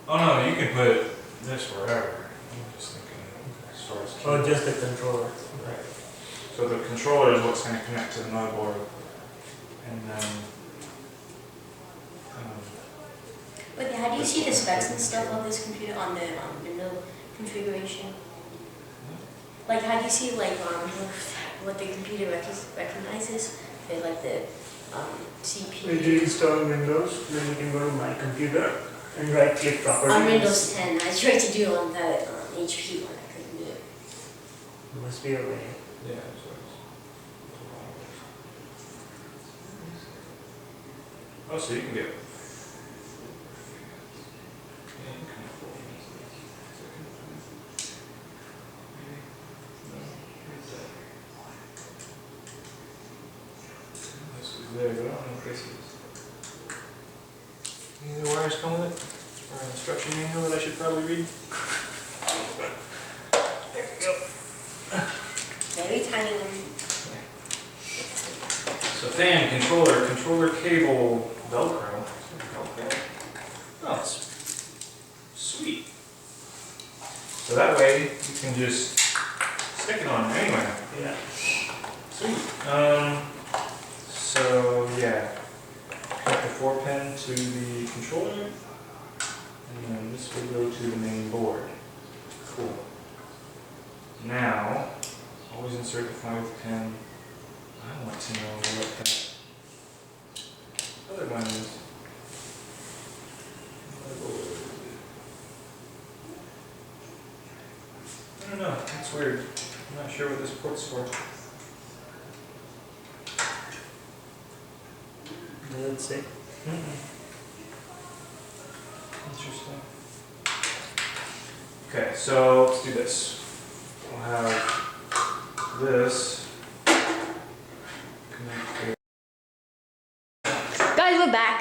Oh no, you can put this wherever. I'm just thinking as far as. Or just the controller. Right. So the controller is what's going to connect to the motherboard, and then. But how do you see the specs and stuff of this computer on the window configuration? Like, how do you see like what the computer recognizes? Like the CPU. If you install Windows, then you can go to My Computer and right click Properties. On Windows 10, I tried to do it on the HP one. I couldn't do it. There must be a way. Yeah, so oh, so you can get. Yeah, you can afford this is there, but I don't know if this is. Any other wires come with it? Or an instruction manual that I should probably read? There we go. Very tiny one. So fan, controller cable, Velcro. Velcro. can just stick it on anyway. Yeah. Sweet. So yeah, connect the 4-pin to the controller, and then this will go to the main board. Cool. Now, always insert the 5-pin. I want to know what that other one is. I don't know, that's weird. I'm not sure what this port's for. Does it say? Interesting. Okay, so let's do this. We'll have this connected. Guys, we're back.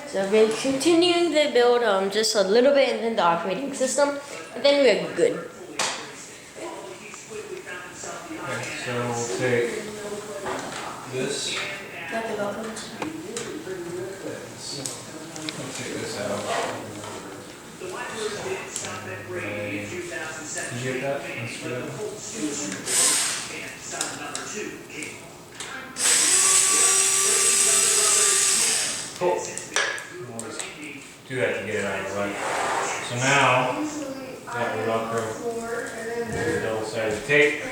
So we're continuing the build just a little bit in the operating system, and then we're good. Okay, so we'll take this. Got the welcome. Let's take this out. Did you get that? Let's do that. Cool. We'll just do that to get it out of the way. So now, got the Velcro, the double-sided tape. And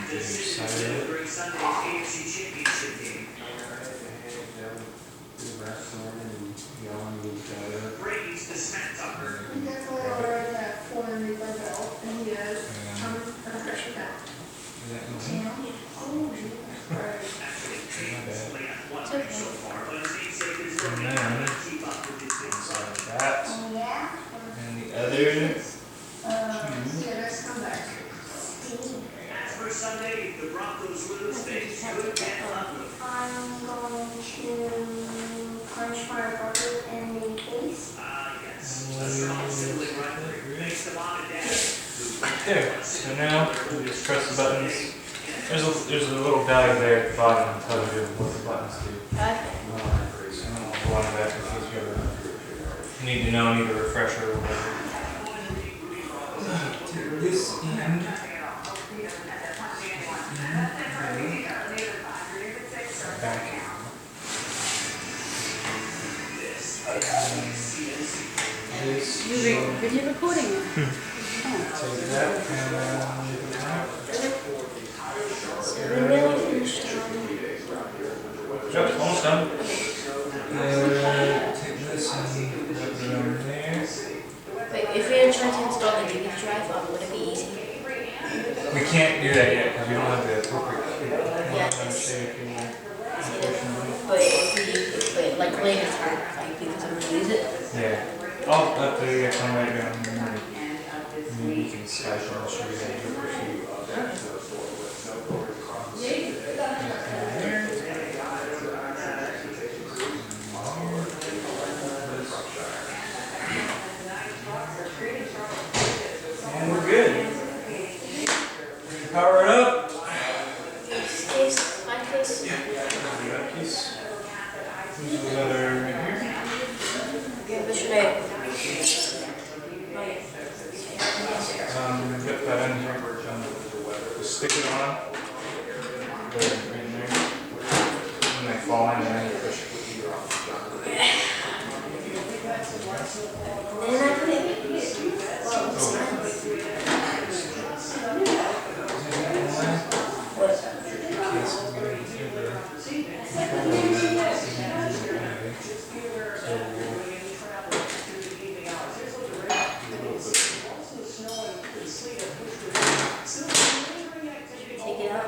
the other side of it. And the other Sunday, if the Broncos lose, they should get ugly. I'm going to punch my brother in the face. Yes. That's not simply right. Thanks to mom and dad. there. So now we just press the buttons. There's a little guide there at the bottom that tells you what the buttons do. Okay. So I'll go on back in case you ever need to know, need a refresher or whatever. To this end. Back. This. Video recording. Take that and yep, almost done. Take this and put it over there. Wait, if we're trying to install the DVD drive, would it be easy? We can't do that yet because we don't have the appropriate key. Yeah, but like later time, like because I'm gonna use it. Yeah. I'll have to come right down here. Maybe you can Skype and I'll show you how to do it. And we're good. Power it up. This case, my case. That piece. Here's another right here. Okay, what should I? Get that in here. Just stick it on. Put it right in there. And they fall in and then you push it. Then I put it. Well, it's not. What? Take it out.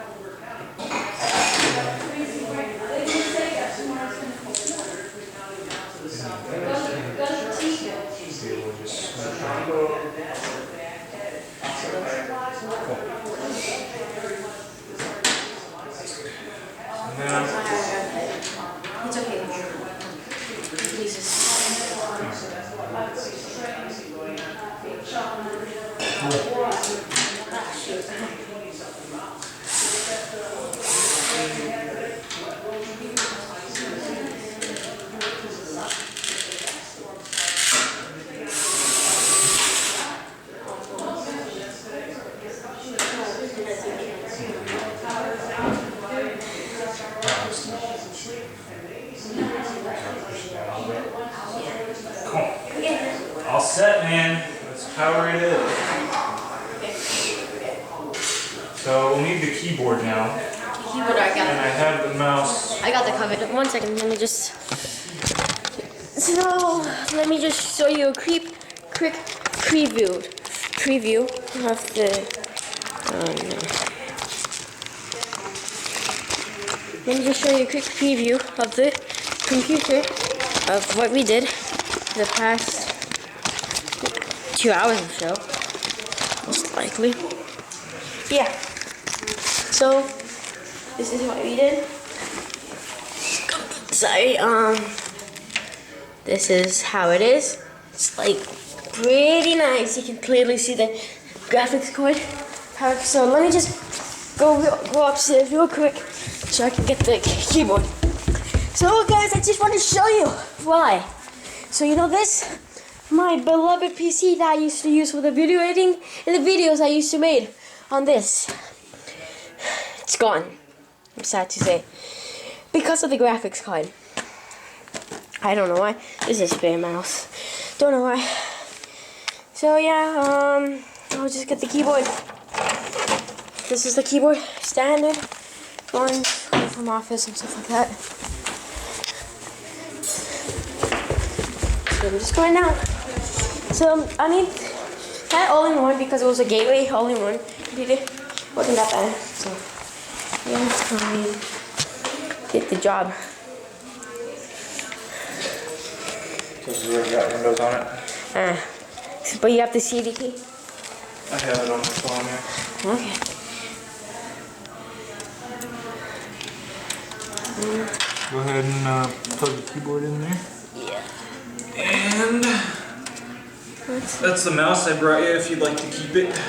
It's okay. Please just. Ah, shoot. So we'll need the keyboard now, Keyboard, I got and I have the mouse. I got the cover. 1 second, let me just. So let me just show you a quick preview of the. Oh no. Let me just show you a quick preview of the computer of what we did the past 2 hours or so, most likely. Yeah. So this is what we did. Sorry, this is how it is. It's like pretty nice. You can clearly see the graphics card. So let me just go upstairs real quick so I can get the keyboard. So guys, I just want to show you why. So you know this? My beloved PC that I used to use for the video editing and the videos I used to make on this. It's gone. I'm sad to say. Because of the graphics card. I don't know why. This is a spare mouse. Don't know why. So yeah, I'll just get the keyboard. This is the keyboard, standard. One from Office and stuff like that. So I'm just going now. So I need that all-in-one because it was a gateway all-in-one. Did it? Wasn't that bad. So yeah, I mean, did the job. This is where you got Windows on it. But you have the CD key? I have it on my phone here. Okay. Go ahead and plug the keyboard in there. Yeah. And that's the mouse I brought you if you'd like to keep it.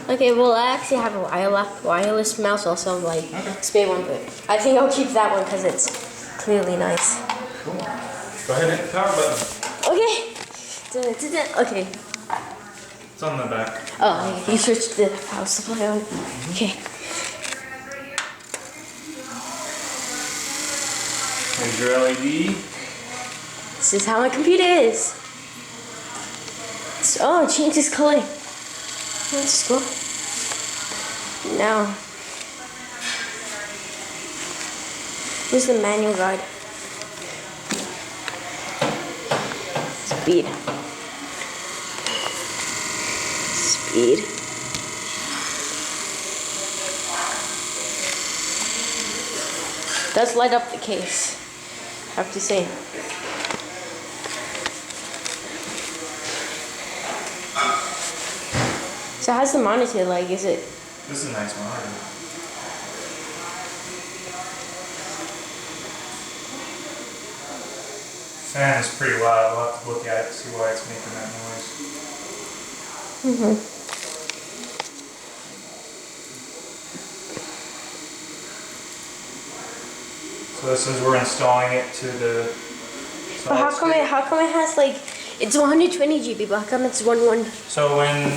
Okay, well I actually have a wireless mouse also, like spare one, but I think I'll keep that one because it's clearly nice. Cool. Go ahead and hit the power button. Okay. Okay. It's on the back. Oh, you switched the power supply on. Okay. There's your LED. This is how my computer is. Oh, it changes color. That's cool. Now, where's the manual guide? Speed. Speed. Does light up the case, I have to say. So how's the monitor like? Is it? This is a nice monitor. Fan is pretty loud. We'll have to look at it to see why it's making that noise. So this is we're installing it to the. But how come it has like it's 120 GB, but how come it's 1. So when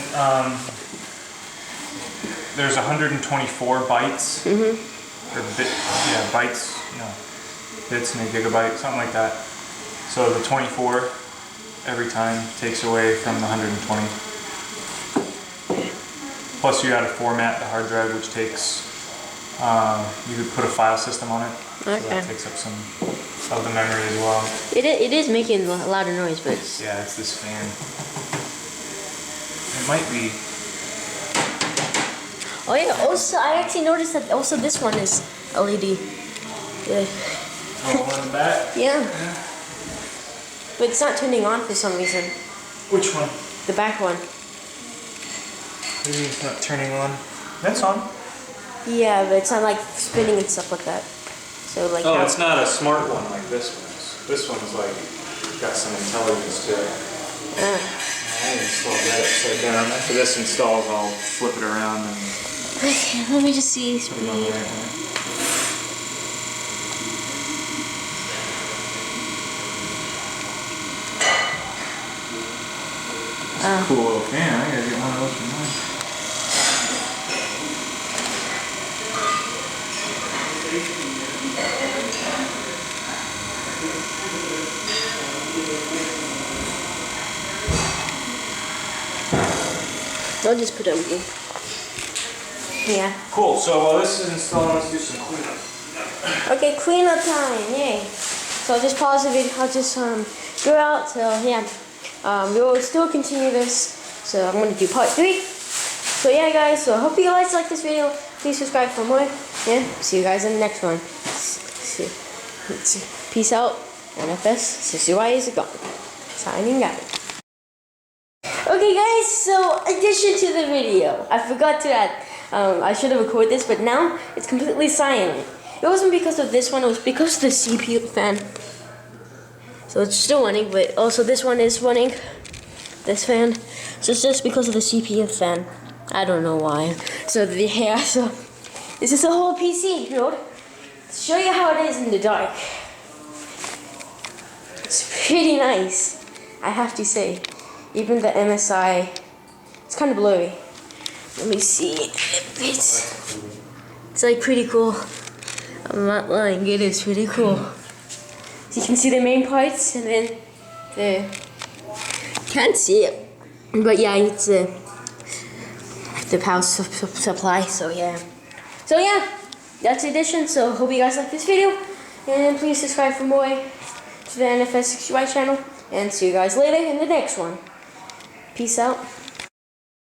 there's 124 bytes, or bytes, bits in a gigabyte, something like that. So the 24 every time takes away from the 120. Plus you gotta format the hard drive, which takes, you could put a file system on it. So Okay. that takes up some of the memory as well. It is making a louder noise, but it's, Yeah, it's this fan. It might be. oh yeah. Also, I actually noticed that also this one is LED. Yeah. Oh, in the back? Yeah. But it's not turning on for some reason. Which one? The back one. Maybe it's not turning on. That's on. Yeah, but it's not like spinning and stuff like that. So like. Oh, how- it's not a smart one like this one. This one's like got some intelligence to it. I installed that upside down. After this installs, I'll flip it around and Okay, let me just see. put it on Speed. there. Cool little fan. I gotta get one of those for mine. I'll just put it on blue. Yeah. Cool, so while this is installing, let's do some cleanup. Okay, cleanup time, yay. So I'll just pause the video, I'll just go out, so yeah. We will still continue this, so I'm gonna do part 3. So yeah guys, so I hope you guys like this video. Please subscribe for more, yeah, see you guys in the next one. Peace out, NFS, CCY is gone. Signing out. Okay guys, so addition to the video, I forgot to add, I should have recorded this, but now it's completely silent. It wasn't because of this one, it was because of the CPU fan. So it's still running, but also this one is running, this fan. So it's just because of the CPU fan. I don't know why. So yeah, so this is a whole PC build. To show you how it is in the dark. It's pretty nice, I have to say. Even the MSI, it's kind of blurry. Let me see if it's like pretty cool. I'm not lying, it is pretty cool. So you can see the main parts and then the, can't see it. But yeah, it's the power supply, so yeah. So yeah, that's the addition, so hope you guys like this video. And please subscribe for more to the NFS60Y channel. And see you guys later in the next one. Peace out.